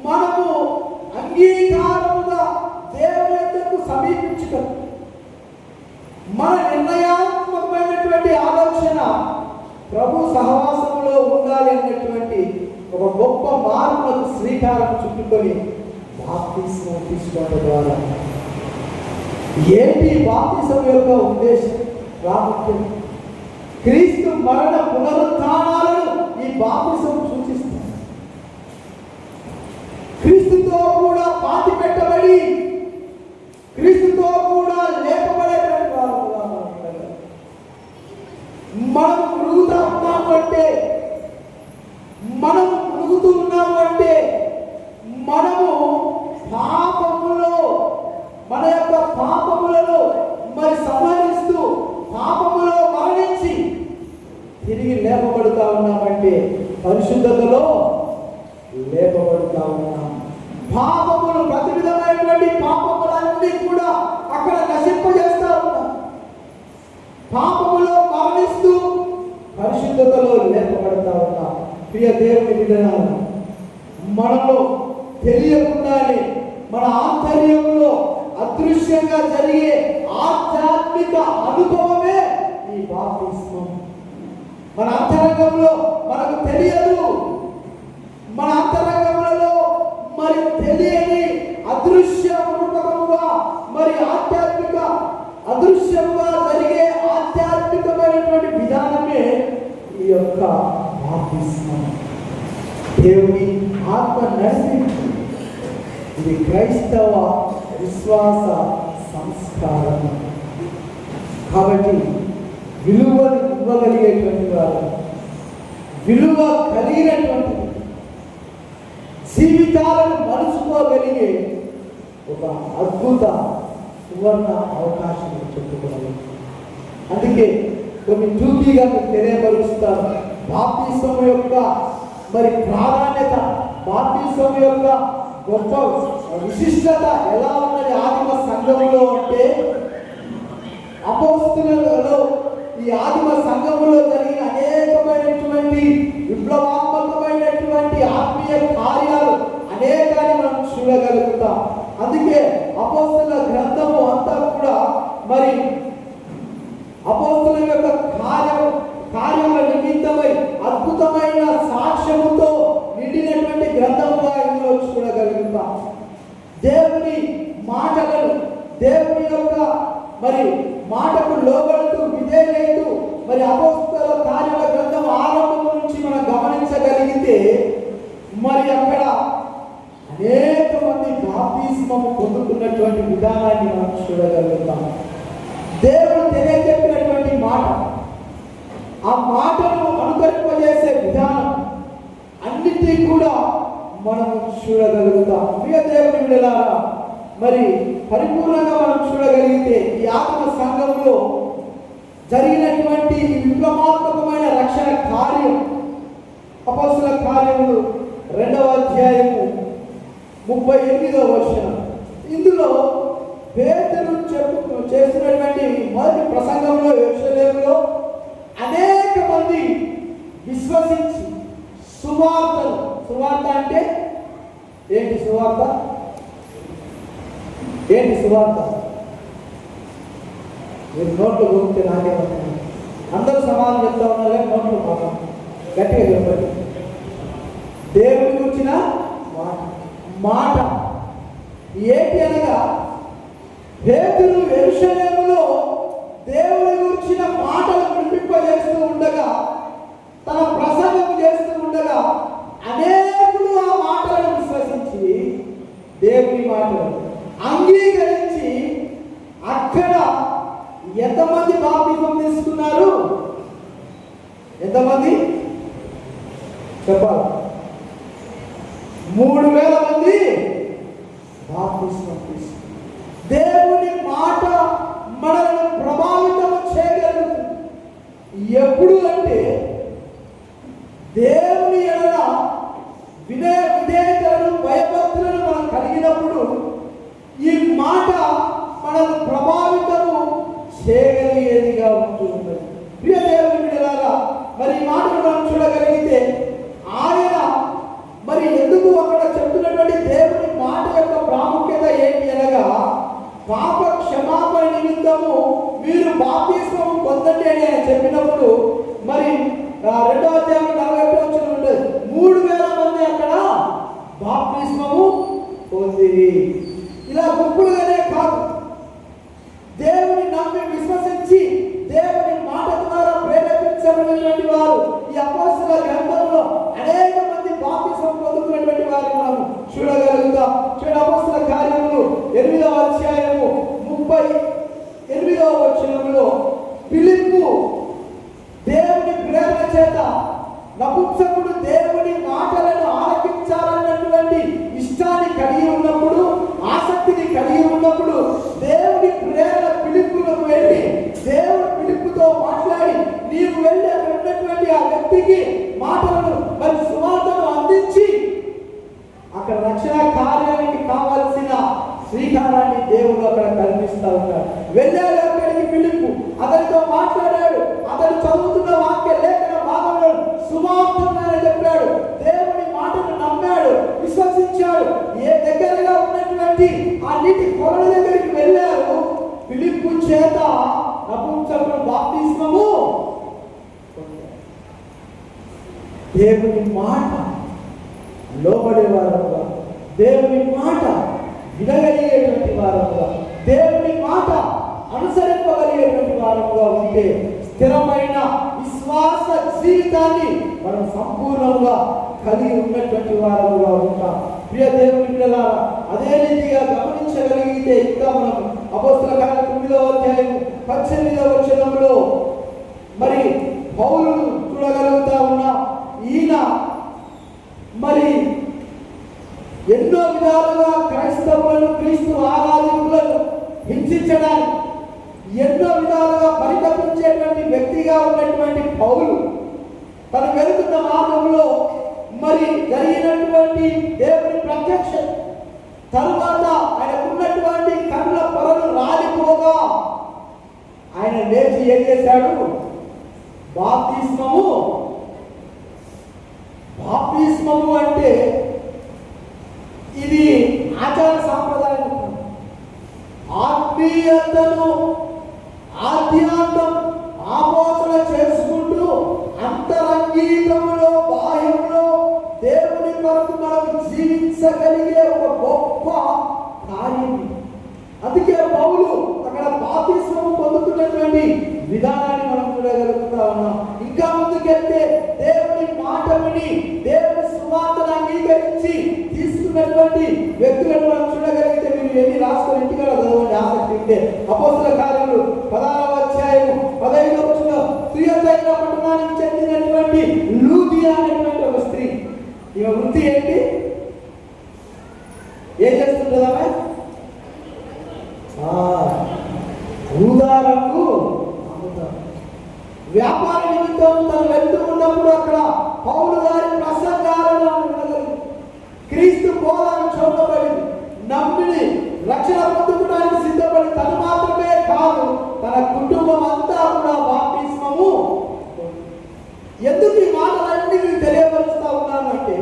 మనము అంగీకారముగా దేవుని యొద్దకు సమీపించుటకు, మన నిర్ణయాత్మకమైనటువంటి ఆలోచన ప్రభు సహవాసంలో ఉండాలి అన్నటువంటి ఒక గొప్ప మార్పులకు శ్రీకారం చుట్టుకొని బాప్తిస్మం తీసుకోవడం ద్వారా ఏంటి బాప్తిసం యొక్క ఉద్దేశం ప్రాముఖ్యం? క్రీస్తు మరణ పునరుత్థానాలను ఈ బాప్తిసం సూచిస్తుంది. క్రీస్తుతో కూడా పాతి పెట్టబడి క్రీస్తుతో కూడా లేపబడేటువంటి వారుగా మనం మునుగుతూ ఉన్నాము అంటే, మనం మునుగుతూ ఉన్నాము అంటే మనము పాపములో మన యొక్క పాపములలో మరి సంహరిస్తూ పాపములో మరణించి తిరిగి లేపబడుతూ ఉన్నామంటే పరిశుద్ధతలో లేపబడుతూ ఉన్నాం. పాపములు ప్రతి విధమైనటువంటి పాపములన్నీ కూడా అక్కడ నశింపజేస్తా ఉన్నాం. పాపములో మరణిస్తూ పరిశుద్ధతలో లేపబడుతూ ఉన్నాం. ప్రియ దేవుని బిడ్డలారా, మనలో తెలియకుండానే మన ఆంతర్యంలో అదృశ్యంగా జరిగే ఆధ్యాత్మిక అనుభవమే ఈ బాప్తిస్మం. మన అంతరంగంలో మనకు తెలియదు, మన అంతరంగంలో మరి తెలియని అదృశ్య రూపకముగా మరి ఆధ్యాత్మిక అదృశ్యంగా జరిగే ఆధ్యాత్మికమైనటువంటి విధానమే ఈ యొక్క బాప్తిస్మం. దేవుని ఆత్మ నడిపించి ఇది క్రైస్తవ విశ్వాస సంస్కారం. కాబట్టి విలువను ఇవ్వగలిగేటువంటి వారు, విలువ కలిగినటువంటి జీవితాలను మలుచుకోగలిగే ఒక అద్భుత సువర్ణ అవకాశం చెప్పుకోవాలి. అందుకే కొన్ని టూకీగా మీకు తెలియపరుస్తారు. బాప్తిస్మం యొక్క మరి ప్రాధాన్యత, బాప్తిస్మం యొక్క గొప్ప విశిష్టత ఎలా ఉన్నది ఆదిమ సంఘములో అంటే, అపోస్తలులలో ఈ ఆదిమ సంఘములో జరిగిన అనేకమైనటువంటి విప్లవాత్మకమైనటువంటి ఆత్మీయ కార్యాలు అనేకాన్ని మనం చూడగలుగుతాం. అందుకే అపోస్తలుల గ్రంథము అంతా కూడా మరి అపోస్తలుల యొక్క కార్యాల నిమిత్తమై అద్భుతమైన సాక్ష్యముతో నిండినటువంటి గ్రంథముగా ఇందులో చూడగలుగుతాం. దేవుని మాటలను, దేవుని యొక్క మరి మాటకు లోబడుతూ విధేయులైతూ మరి అపోస్తలుల కార్యాల గ్రంథం ఆరంభం నుంచి మనం గమనించగలిగితే మరి అక్కడ అనేక మంది బాప్తిస్మము పొందుతున్నటువంటి విధానాన్ని మనం చూడగలుగుతాం. దేవుడు తెలియజెప్పినటువంటి మాట, ఆ మాటను అనుకరింపజేసే విధానం అన్నిటినీ కూడా మనం చూడగలుగుతాం. ప్రియ దేవుని బిడ్డలారా, మరి పరిపూర్ణంగా మనం చూడగలిగితే ఈ ఆత్మ సంఘంలో జరిగినటువంటి విప్లవాత్మకమైన రక్షణ కార్యం అపోస్తలుల కార్యములు 2వ అధ్యాయము 38వ వచనం. ఇందులో పేతురు చేస్తున్నటువంటి మొదటి ప్రసంగంలో యెరూషలేములో అనేక మంది విశ్వసించి సువార్త అంటే ఏంటి? ఏంటి సువార్త? మీరు నోట్లు గురించి నాకేమన్నా అందరూ సమాధానం చెప్తా ఉన్నారు కానీ నోట్లు మాత్రం గట్టిగా చెప్పండి. దేవుని గురించిన మాట ఏంటి అనగా, పేతురు యెరూషలేములో దేవుని గురించిన మాటలు వినిపింపజేస్తూ ఉండగా, తన ప్రసంగం చేస్తూ ఉండగా అనేకులు ఆ మాటలను విశ్వసించి దేవుని మాటలు అంగీకరించి అక్కడ ఎంతమంది బాప్తిస్మం తీసుకున్నారు? ఎంతమంది చెప్పాలి? 3000 మంది బాప్తిస్మం తీసుకున్నారు. దేవుని మాట మనల్ని ప్రభావితం చేయగలుగుతుంది. ఎప్పుడు అంటే దేవుని ఎడల విధేయతలను భయభక్తులను మనం కలిగినప్పుడు ఈ మాట మనల్ని ప్రభావితము చేయగలిగేదిగా ఉంటుంది. ప్రియ దేవుని బిడ్డలారా, మరి ఈ మాటను మనం చూడగలిగితే ఆయన మరి ఎందుకు అక్కడ చెప్తున్నటువంటి దేవుని మాట యొక్క ప్రాముఖ్యత ఏంటి అనగా, పాప క్షమాపణ నిమిత్తము మీరు బాప్తిస్మం పొందండి అని ఆయన చెప్పినప్పుడు మరి 2వ అధ్యాయం 41 ఉంటుంది. 3000 మంది పొందిరి. ఇలా గుంపులుగానే కాదు, దేవుని నమ్మి విశ్వసించి దేవుని మాట ద్వారా ప్రేరేపించబడినటువంటి వారు ఈ అపోస్తలుల గ్రంథంలో అనేక మంది బాప్తిసం పొందుకున్నటువంటి వారు మనం చూడగలుగుతాం. చూడండి, అపోస్తలుల కార్యములు 8వ అధ్యాయము 38వ వచనంలో ఫిలిప్పు దేవుని ప్రేరణ చేత నపుంసకుడు దేవుని మాటలను ఆలకించాలన్నటువంటి ఇష్టాన్ని కలిగి ఉన్నప్పుడు, ఆసక్తిని కలిగి ఉన్నప్పుడు దేవుని ప్రేరణ ఫిలిప్పులకు వెళ్ళి దేవుడు ఫిలిప్పుతో మాట్లాడి నీవు వెళ్ళి అక్కడ ఉన్నటువంటి ఆ వ్యక్తికి మాటలను మరి సువార్తను అందించి అక్కడ రక్షణ కార్యానికి కావాల్సిన శ్రీకారాన్ని దేవుడు అక్కడ కల్పిస్తా ఉన్నాడు. వెళ్ళాడు అక్కడికి ఫిలిప్పు, అతనితో మాట్లాడాడు, అతను చదువుతున్న వాక్య లేఖన భాగంలో సువార్తను చెప్పాడు, దేవుని మాటను నమ్మాడు, విశ్వసించాడు. ఏ దగ్గరగా ఉన్నటువంటి ఆ నీటి కొరల దగ్గరికి వెళ్ళారు. ఫిలిప్పు చేత నపుంసకుడు బాప్తిస్మము దేవుని మాట లోబడే వారముగా, దేవుని మాట వినగలిగేటువంటి వారముగా, దేవుని మాట అనుసరింపగలిగేటువంటి వారముగా ఉంటే స్థిరమైన విశ్వాస జీవితాన్ని మనం సంపూర్ణంగా కలిగి ఉన్నటువంటి వారముగా ఉంటాం. ప్రియ దేవుని బిడ్డలారా, అదే రీతిగా గమనించగలిగితే ఇంకా మనం అపోస్తలుల కార్యాలు 9వ అధ్యాయం 18వ వచనంలో మరి పౌలును చూడగలుగుతా ఉన్నాం. ఈయన మరి ఎన్నో విధాలుగా క్రైస్తవులను, క్రీస్తు ఆరాధకులను హింసించడానికి ఎన్నో విధాలుగా పరితపించేటువంటి వ్యక్తిగా ఉన్నటువంటి పౌలు తను వెళుతున్న మార్గంలో మరి జరిగినటువంటి దేవుని ప్రత్యక్షం తరువాత ఆయనకున్నటువంటి కళ్ళ పొరలు రాలిపోగా ఆయన లేచి ఏం చేశాడు? బాప్తిస్మము అంటే ఇది ఆచార సాంప్రదాయం. ఆత్మీయతను ఆధ్యాత్మం ఆపోసన చేసుకుంటూ అంతరంగీతంలో బాహ్యంలో దేవుని కొరకు మనం జీవించగలిగే ఒక గొప్ప కార్యం. అందుకే పౌలు అక్కడ బాప్తిస్మం పొందుతున్నటువంటి విధానాన్ని మనం చూడగలుగుతా ఉన్నాం. ఇంకా ముందుకెళ్తే దేవుని మాట విని దేవుని సువార్తను అంగీకరించి తీసుకున్నటువంటి వ్యక్తులను మనం చూడగలిగితే మీరు ఎన్ని రాసుకొని ఇంటికి చదవండి ఆసక్తి ఉంటే. అపోస్తలుల కార్యములు 16వ అధ్యాయము 15వ వచనం తుయతైర పట్టణానికి చెందినటువంటి లూదియా అనేటువంటి ఒక స్త్రీ. ఈమె వృత్తి ఏంటి? ఏం చేస్తుంటుంది ఆమె? ఊదారంగు వ్యాపార నిమిత్తం తను వెళ్తూ ఉన్నప్పుడు అక్కడ పౌలు గారి ప్రసంగాలను క్రీస్తు బోధన చూడబడింది. నమ్మిని రక్షణ పొందుకోవడానికి సిద్ధపడి తను మాత్రమే కాదు తన కుటుంబం అంతా కూడా బాప్తిస్మము. ఎందుకు ఈ మాటలన్నీ మీకు తెలియపరుస్తా ఉన్నాను అంటే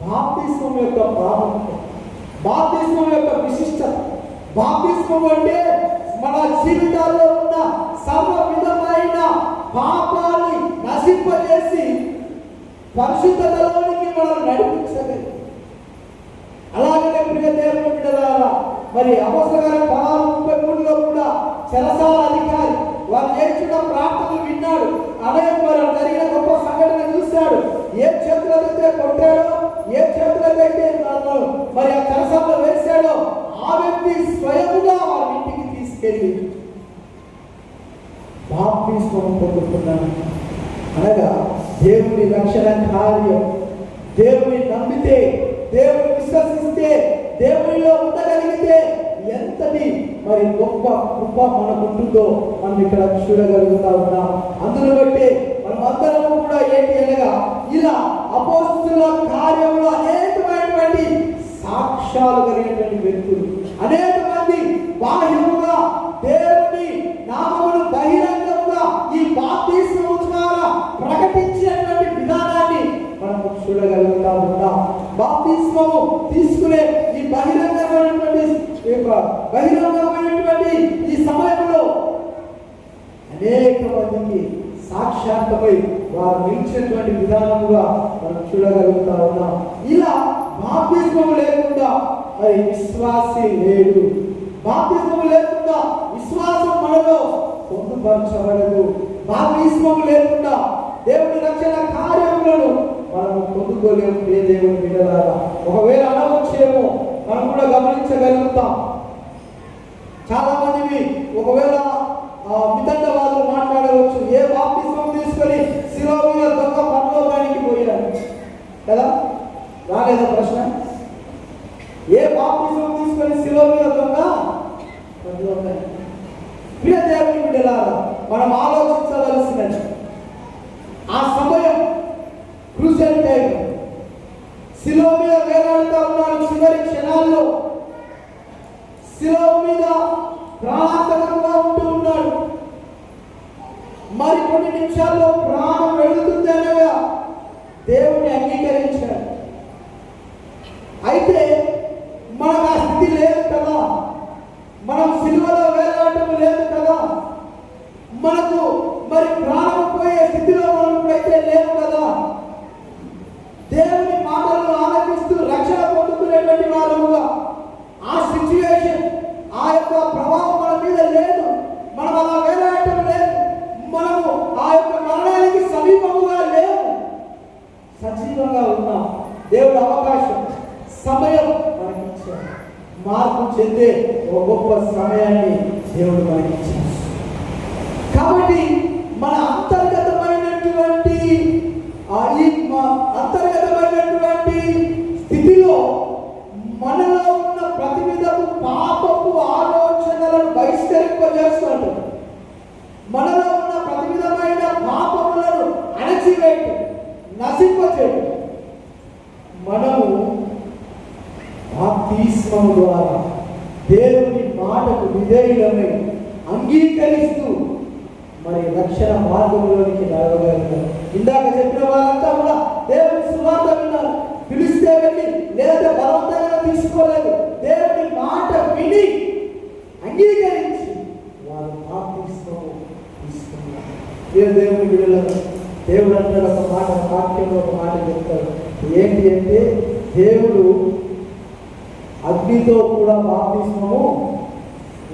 బాప్తిస్మం యొక్క ప్రాముఖ్యత, బాప్తిస్మం యొక్క విశిష్టత. బాప్తిస్మం అంటే మన జీవితాల్లో ఉన్న సర్వ విధమైన పాపాన్ని నశింపజేసి పరిశుద్ధతలోనికి మనం నడిపించగలి. అలాగే ప్రియ దేవుని బిడ్డలారా, మరి అపోస్తలుల కార్యాలు 16:33లో కూడా చెరసాల అధికారి వారు చేస్తున్న ప్రార్థనలు విన్నాడు. అలాగే మరి జరిగిన గొప్ప సంఘటన చూశాడు. ఏ చేతులైతే కొట్టాడో, ఏ చేతులైతే మరి ఆ చెరసాలలో వేశాడో ఆ వ్యక్తి స్వయముగా వారి ఇంటికి తీసుకెళ్ళి బాప్తిస్మం పొందుతున్నాను. అనగా దేవుని రక్షణ కార్యం, దేవుని నమ్మితే, దేవుని విశ్వసిస్తే, దేవునిలో ఉండగలిగితే ఎంతటి మరి గొప్ప కృప మనకు ఉంటుందో మనం ఇక్కడ చూడగలుగుతా ఉన్నాం. అందును బట్టి మనం అందరం కూడా ఏంటి అనగా ఇలా అపోస్తలుల కార్యంలో అనేకమైనటువంటి సాక్ష్యాలు కలిగినటువంటి వ్యక్తులు, అనేక మంది బాహ్యముగా దేవుని నామమును బహిరంగంగా ఈ బాప్తిస్మము ద్వారా ప్రకటించినటువంటి విధానాన్ని మనం చూడగలుగుతా ఉంటాం. బాప్తిస్మము తీసుకునే ఈ బహిరంగమైనటువంటి ఈ సమయంలో అనేక మందికి సాక్షాత్మై వారు నిలిచినటువంటి విధానముగా మనం చూడగలుగుతా ఉన్నాం. ఇలా బాప్తిస్మము లేకుండా మరి విశ్వాసి లేడు. బాప్తిస్మము లేకుండా విశ్వాసం మనలో పొందుపరచబడదు. బాప్తిస్మము లేకుండా దేవుని రక్షణ కార్యములను మనం పొందుకోలేము. ప్రియ దేవుని బిడ్డలారా, ఒకవేళ అనవచ్చేమో మనం కూడా గమనించగలుగుతాం. చాలా మందివి ఒకవేళ మితండవాదులు మాట్లాడవచ్చు, ఏ బాప్తిస్మం తీసుకొని శిలువ మీద దొంగ పరలోకానికి పోయాడు కదా, రాలేదా ప్రశ్న? ఏ బాప్తిస్మం తీసుకొని శిలువ మీద దొంగ పరలోకానికి? ప్రియ దేవుని బిడ్డలారా, మనం ఆలోచించవలసినది ఆ సమయం క్రూషియల్ టైం. శిలువ మీద వేలాడుతూ ఉన్నాడు. చివరి క్షణాల్లో శిలువ మీద ప్రాణాంతకంగా ఉంటూ ఉన్నాడు. మరి కొన్ని నిమిషాల్లో ప్రాణం వెళుతుంది అనగా దేవుణ్ణి అంగీకరించాడు. అయితే మనకు ఆ స్థితి లేదు కదా, మనం సిలువలో వేలాడటం లేదు కదా, మనకు మరి ప్రాణం పోయే స్థితిలో మనం ఇప్పుడైతే లేవు కదా. దేవుని మాటలను ఆలకిస్తూ రక్షణ పొందుకునేటువంటి వారముగా ఆ సిచ్యువేషన్, ఆ యొక్క ప్రభావం మన మీద లేదు. మనం అలా వేలాడటం లేదు. మనము ఆ యొక్క మరణానికి సమీపముగా లేవు, సజీవంగా ఉన్నాం. దేవుడు అవకాశం, సమయం మనకిచ్చాడు. మార్పు చెందే ఒక గొప్ప సమయాన్ని దేవుడు మనకిచ్చాడు. కాబట్టి మన అంతర్గతమైనటువంటి స్థితిలో మనలో ఉన్న ప్రతి విధము పాపపు ఆలోచనలను బహిష్కరింపజేస్తాడు. మనలో ఉన్న ప్రతి విధమైన పాపములను అణచివేయటం, నశింపచేయటం మనము బాప్తిస్మం ద్వారా దేవుని మాటకు విధేయులమై అంగీకరిస్తూ మరి రక్షణ మార్గంలోనికి నడవగలుగుతారు. ఇందాక చెప్పిన వారంతా కూడా దేవుని సువార్త విన్నారు. పిలిస్తే వెళ్ళి లేదా బలవంతంగా తీసుకోలేదు. దేవుని మాట విని అంగీకరించి వారు బాప్తిస్మము తీసుకున్నారు. దేవుని బిడ్డలను దేవుడు అంటాడు ఒక మాట, వాక్యంలో ఒక మాట చెప్తాడు. ఏంటి అంటే, దేవుడు అగ్నితో కూడా బాప్తిస్మము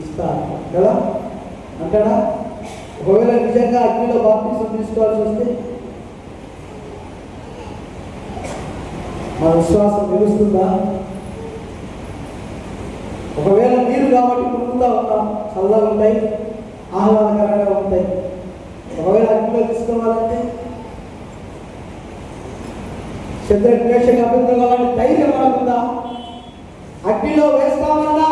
ఇస్తారు కదా అంటాడా? ఒకవేళ నిజంగా అగ్నిలో బాప్తిస్మం తీసుకోవాల్సి వస్తే మన విశ్వాసం నిలుస్తుందా? ఒకవేళ నీరు కాబట్టి కుడుకుతా ఉంటాం, చల్లగా ఉంటాయి, ఆహ్లాదకరంగా ఉంటాయి. ఒకవేళ అగ్నిలో తీసుకోవాలంటే శత్రుద్వేషంగా అభివృద్ధి ధైర్యం మనకుందా? అగ్నిలో వేస్తామన్నా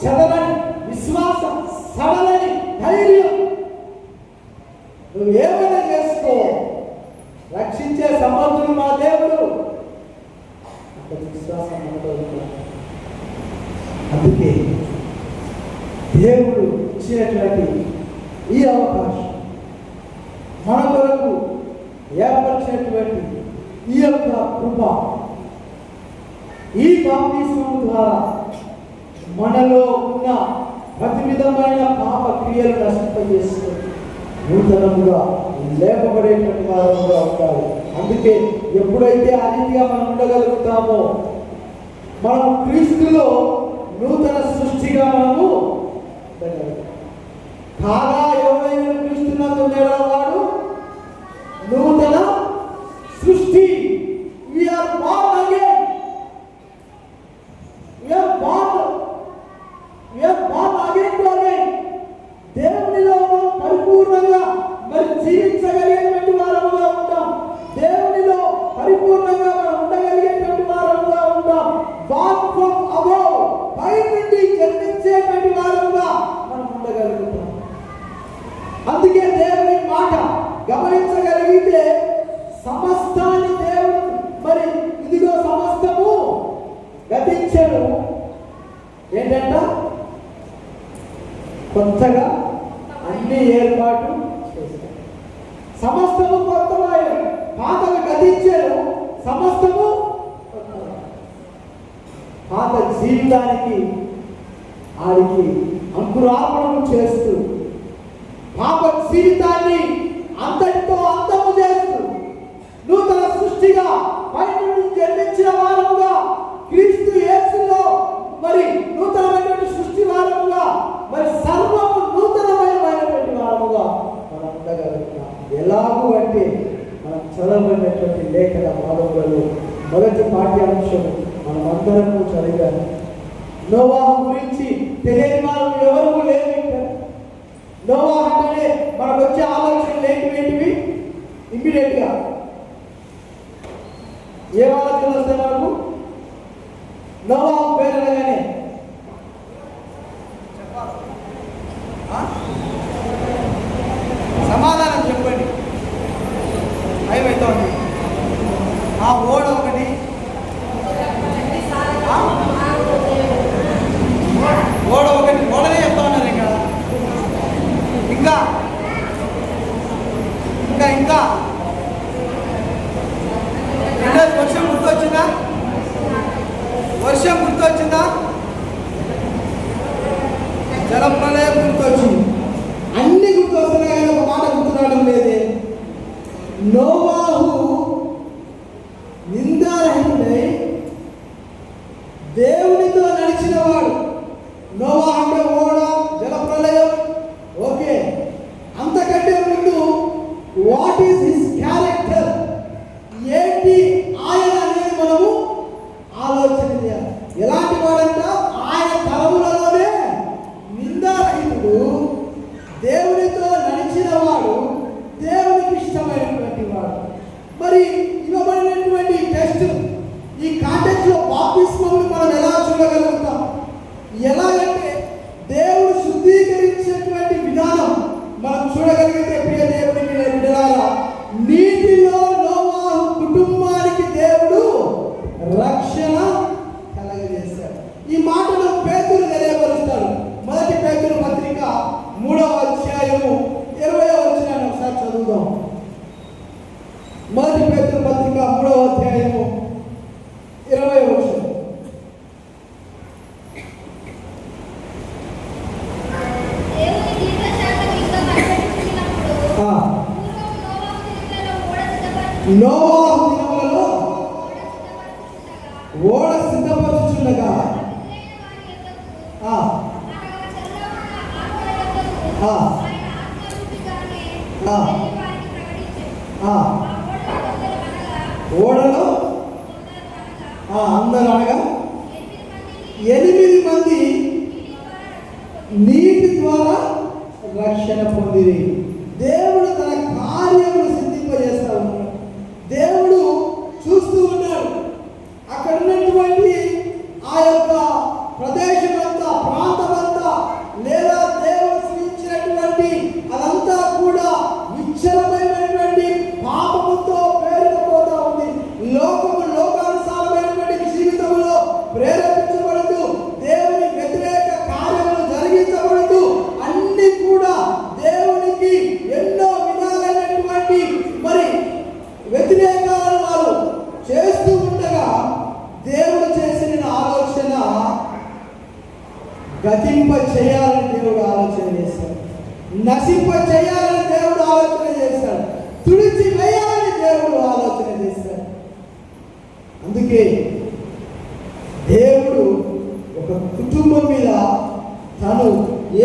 చదలని విశ్వాసం, సడలని ధైర్యం, నువ్వేమైనా చేసుకో, రక్షించే సమర్థుడు మా దేవుడు, అంత విశ్వాసం మనలో ఉంది. అందుకే దేవుడు ఇచ్చినటువంటి ఈ అవకాశం, మన కొరకు ఏర్పరిచినటువంటి ఈ యొక్క కృప, ఈ బాప్తిస్మం ద్వారా మనలో ఉన్న ప్రతి విధమైన పాప క్రియలు నశింపజేసుకొని నూతనముగా లేపబడేటువంటి వారంగా ఉండాలి. అందుకే ఎప్పుడైతే ఆ రీతిగా మనం ఉండగలుగుతామో, మనం క్రీస్తులో నూతన సృష్టిగా మనము ఉండగలుగుతాం. కాగా ఎవరైనా క్రీస్తునందు ఉండేవాడు నూతన సృష్టి. We are born again. We are born again to again. దేవునిలో పరిపూర్ణంగా మరి జీవించగలిగేటువంటి వారముగా ఉంటాం. దేవునిలో పరిపూర్ణంగా మనం ఉండగలిగేటువంటి వారముగా ఉంటాం. Born from above, పై నుండి జన్మించేటువంటి వారముగా మనం ఉండగలుగుతాం. అందుకే దేవుని మాట గమనించగలిగితే సమస్తాన్ని దేవుడు మరి ఇదిగో సమస్తము గతించను, ఏంటంట కొత్తగా అన్ని ఏర్పాటు చేశారు. సమస్తము కొత్తమాయను, పాతవి గతించారు, సమస్తము పాత జీవితానికి ఆడికి అంకురార్పణము చేస్తూ, పాప జీవితాన్ని అంతటితో అంతము చేస్తూ, నూతన సృష్టిగా పై నుండి జన్మించిన వారముగా క్రీస్తు యేసులో పాదములలో మొదటి పాఠ్యాంశం మనమందరము చదివాము. నోవాహు గురించి తెలియని వారు ఎవరు లేరు. నోవాహు అంటేనే మనకు వచ్చే ఆలోచనలు ఏంటివి? ఇమ్మీడియట్ గా ఏ ఆలోచనలు వస్తాయి మనకు? నోవాహు పేరు అనగానే సమాధానం చెప్పండి. భయమైతే ఉంది. ఆ ఓడ ఒకటి, ఓడనే చెప్తా ఉన్నారు. ఇంకా వర్షం గుర్తొచ్చిందా? జలప్రలయం గుర్తొచ్చింది. అన్ని గుర్తొస్తున్నాయి కానీ ఒక మాట గుర్తురావడం లేదే. నోవాహు నిందారహితుడై దేవునితో నడిచిన వాడు. నోవాహు అంటే ఓడ, జలప్రలయం, ఓకే. అంతకంటే ముందు వాట్ ఈస్ హిస్ క్యారెక్టర్, ఏంటి ఆయన అనేది మనము ఆలోచన చేయాలి. ఎలాంటి వాడంట? ఆయన తరములలోనే నిందారహితుడు, దేవునితో నడిచిన వాడు, దేవునికి ఇష్టమైనటువంటి వాడు. మరి ఇవ్వబడినటువంటి టెస్ట్, ఈ కాంటెక్స్ట్ లో బాప్తిస్మమును మనం ఎలా చూడగలుగుతాం? ఎలాగంటే దేవుడు శుద్ధీకరించేటువంటి విధానం మనం చూడగలిగితే, ప్రియ దేవునికి బిడ్డలారా, నీటిలో నోవాహు కుటుంబానికి దేవుడు రక్షణ కలగజేశాడు. ఈ మాటను పేతురు తెలియపరుస్తాడు. మొదటి పేతురు పత్రిక 3వ అధ్యాయము 20వ వచనాన్ని ఒకసారి చదువుదాం. మొదటి పేతురు పత్రిక 3వ అధ్యాయము 20వ వచనం. నోవాహు దినములలో ఓడ సిద్ధపరచుచుండగా ఓడలో అందరూ అనగా 8 మంది నీటి ద్వారా రక్షణ పొందిరి. దేవుడు తన కార్యములు సిద్ధింపజేస్తా ఉన్నాడు. దేవుడు చూస్తూ ఉన్నాడు. అక్కడ ఉన్నటువంటి ఆ యొక్క ప్రదేశమంతా, ప్రాంతమంతా, లేదా దేవుడు సృష్టించినటువంటి అదంతా కూడా విచ్చలమైనటువంటి పాపముతో పేరుకుపోతా ఉంది. లోకానుసారమైనటువంటి జీవితంలో ప్రేరేపించబడుతూ, దేవుని వ్యతిరేక కార్యములు జరిగించబడుతూ, అన్ని కూడా దేవునికి ఎన్నో విధాలైనటువంటి మరి వ్యతిరేకాలు వారు చేస్తూ ఉండగా, దేవుడు చేసిన ఆలోచన గతింప చేయాలని దేవుడు ఆలోచన చేశాడు. నశింప చేయాలని దేవుడు ఆలోచన చేశాడు. తుడిచి వేయాలని దేవుడు ఆలోచన చేశాడు. అందుకే దేవుడు ఒక కుటుంబం మీద, తను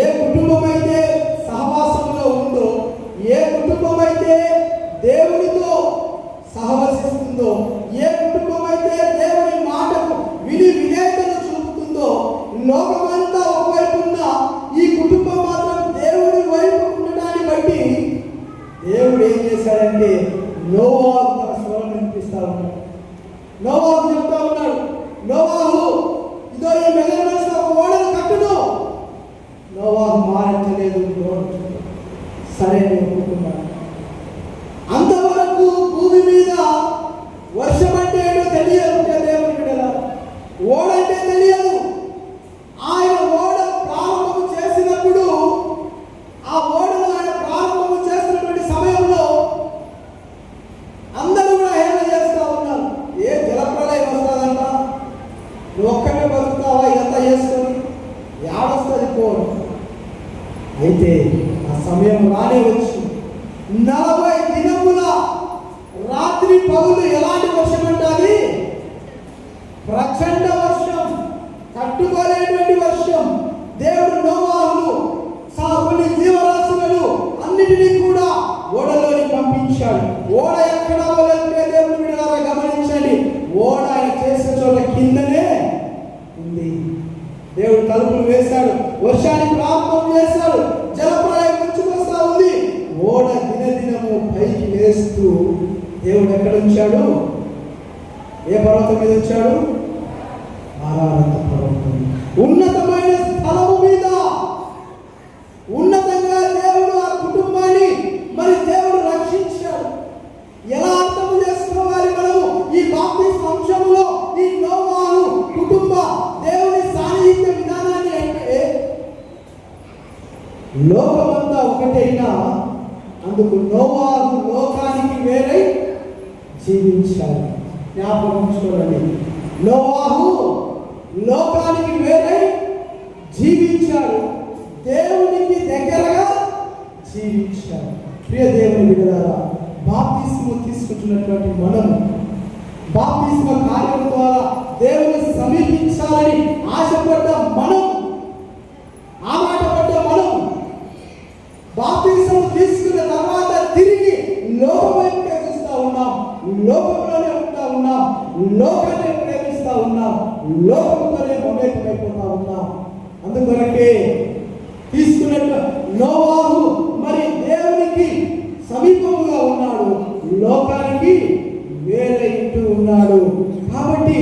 ఏ కుటుంబం అయితే సహవాసంలో ఉందో, ఏ కుటుంబం అయితే దేవునితో సహవసిస్తుందో, ఏ కుటుంబం అయితే దేవుని మాటకు విని విధేయతను చూపుతుందో, లోకమంతా ఒకవైపు ఉన్న ఈ కుటుంబం మాత్రం దేవుని వైపు ఉండడాన్ని బట్టి దేవుడు ఏం చేశాడంటే నోవాహు తన స్వరం వినిపిస్తా ఉన్నాడు. నోవాహు చెప్తా ఉన్నాడు, నోవాహు ఇదో ఈ మెగరమనిషి ఒక ఓడను కట్టును. నోవాహు మారించలేదు. సరే నేను ఒప్పుకున్నాను. అంతవరకు భూమి మీద వర్షం అంటే ఏంటో తెలియదు. దేవుని బిడ్డలా, ఓడ అంటే తెలియదు. ఆయన ఓడ ప్రారంభం చేసినప్పుడు, ఆ ఓడను ఆయన ప్రారంభం చేసినటువంటి సమయంలో అందరూ కూడా హేళన చేస్తూ ఉన్నారు. ఏ జలప్రలయం వస్తుందంట, నువ్వు ఒక్కడే బతుకుతావా ఇదంతా చేసుకొని, ఏడొస్తుంది పోను. అయితే ఆ సమయం రానే వచ్చి 40 దినముల రాత్రి పగులు ఎలాంటి వర్షం అంటాది? ప్రచండ వర్షం, తట్టుకోలేటువంటి వర్షం. దేవుడు నోవాహును కొన్ని జీవరాశులను అన్నిటినీ కూడా ఓడలోని పంపించాడు. ఓడ ఎక్కడ దేవుడు బిడ్డలారా గమనించాలి. కిందనే ఉంది. దేవుడు తలుపులు వేశాడు, వర్షాన్ని ప్రారంభం చేశాడు, జలప్రలయం ముంచుకొస్తా ఉంది. ఓడ దినదినము పైకి లేస్తూ దేవుడు ఎక్కడ ఉంచాడు? ఏ పర్వతం మీద ఉంచాడు? ఆరాధన పర్వతం, ఉన్నతమైన స్థలము మీద. ఉన్నతంగా దేవుడు ఆ కుటుంబాన్ని మరి దేవుడు రక్షించాడు. ఎలా అర్థం చేసుకోవాలి మనము ఈ బాప్తిస్మ అంశంలో ఈ నోవాహు కుటుంబ దేవుని సాన్నిధ్య విధానాన్ని? అంటే లోకమంతా ఒకటైనా అందుకు నోవాహు లోకానికి వేరై జీవించాడు. జ్ఞాపకం చూడండి, నోవాహు లోకానికి వేరై జీవించాడు, దేవునికి దగ్గరగా జీవించాడు. ప్రియ దేవుని బిడ్డలారా, బాప్తిస్మ తీసుకుంటున్నటువంటి మనము బాప్తిస్మ కార్యం ద్వారా దేవుని సమీపించాలని ఆశపడ్డ మనం, ఆ మాట పడ్డ మనం, బాప్తిస్మ తీసుకున్న తర్వాత తిరిగి లోకం వైపుకే చూస్తూ ఉన్నాం, లోకంలోనే ఉంటా ఉన్నాం, లోకాన్ని ప్రేమిస్తూ ఉన్నాం, లోకంతోనే మమేకమైపోతా ఉన్నాం. అందుకొరకే తీసుకున్నట్టు నోవాహు మరి దేవునికి సమీపముగా ఉన్నాడు, లోకానికి వేరే ఇంటూ ఉన్నాడు. కాబట్టి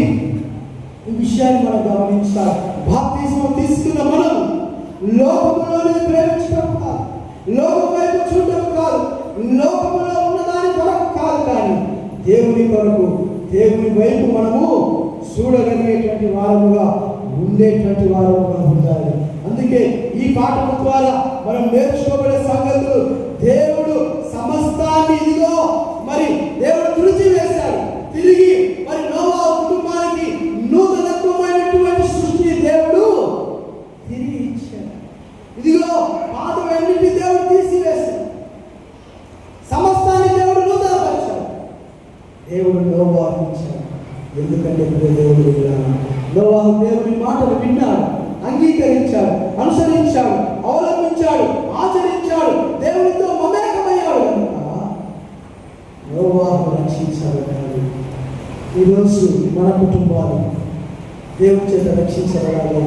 ఈ విషయాన్ని మనం గమనించాలి. బాప్తిస్మ తీసుకున్న మనం లోకంలోనే ప్రేమించడం కాదు, లోకం వైపు చూడడం కాదు, లోకంలో ఉన్నదాని కొరకు కాదు, కానీ దేవుని కొరకు, దేవుని వైపు మనము చూడగలిగేటువంటి వారముగా, ఉండేటువంటి వారముగా ఉండాలి. అందుకే ఈ పాఠం ద్వారా మనం నేర్చుకోబడే సంగతులు, దేవుడు సమస్తాన్ని ఇదిగో మరి దేవుడు తుడిచివేశాడు, తిరిగి మరి నోవాహు కుటుంబానికి నూతనత్వమైనటువంటి సృష్టిని దేవుడు తిరిగి ఇచ్చాడు. ఇదిగో పాతవన్నింటినీ దేవుడు తీసివేశాడు, సమస్తాన్ని దేవుడు నూతనపరిచాడు, దేవుడు నోవాహుకు ఇచ్చాడు. ఎందుకంటే దేవుడు నోవాహు దేవుని మాటలు విన్నాడు, అంగీకరించాడు, అనుసరించాడు, అవలంబించాడు, ఆచరించాడు, దేవునితో మమేకమయ్యాడు కనుక నోవాహు రక్షించాడు. ఈరోజు మన కుటుంబాలు దేవుని చేత రక్షించబడాలి.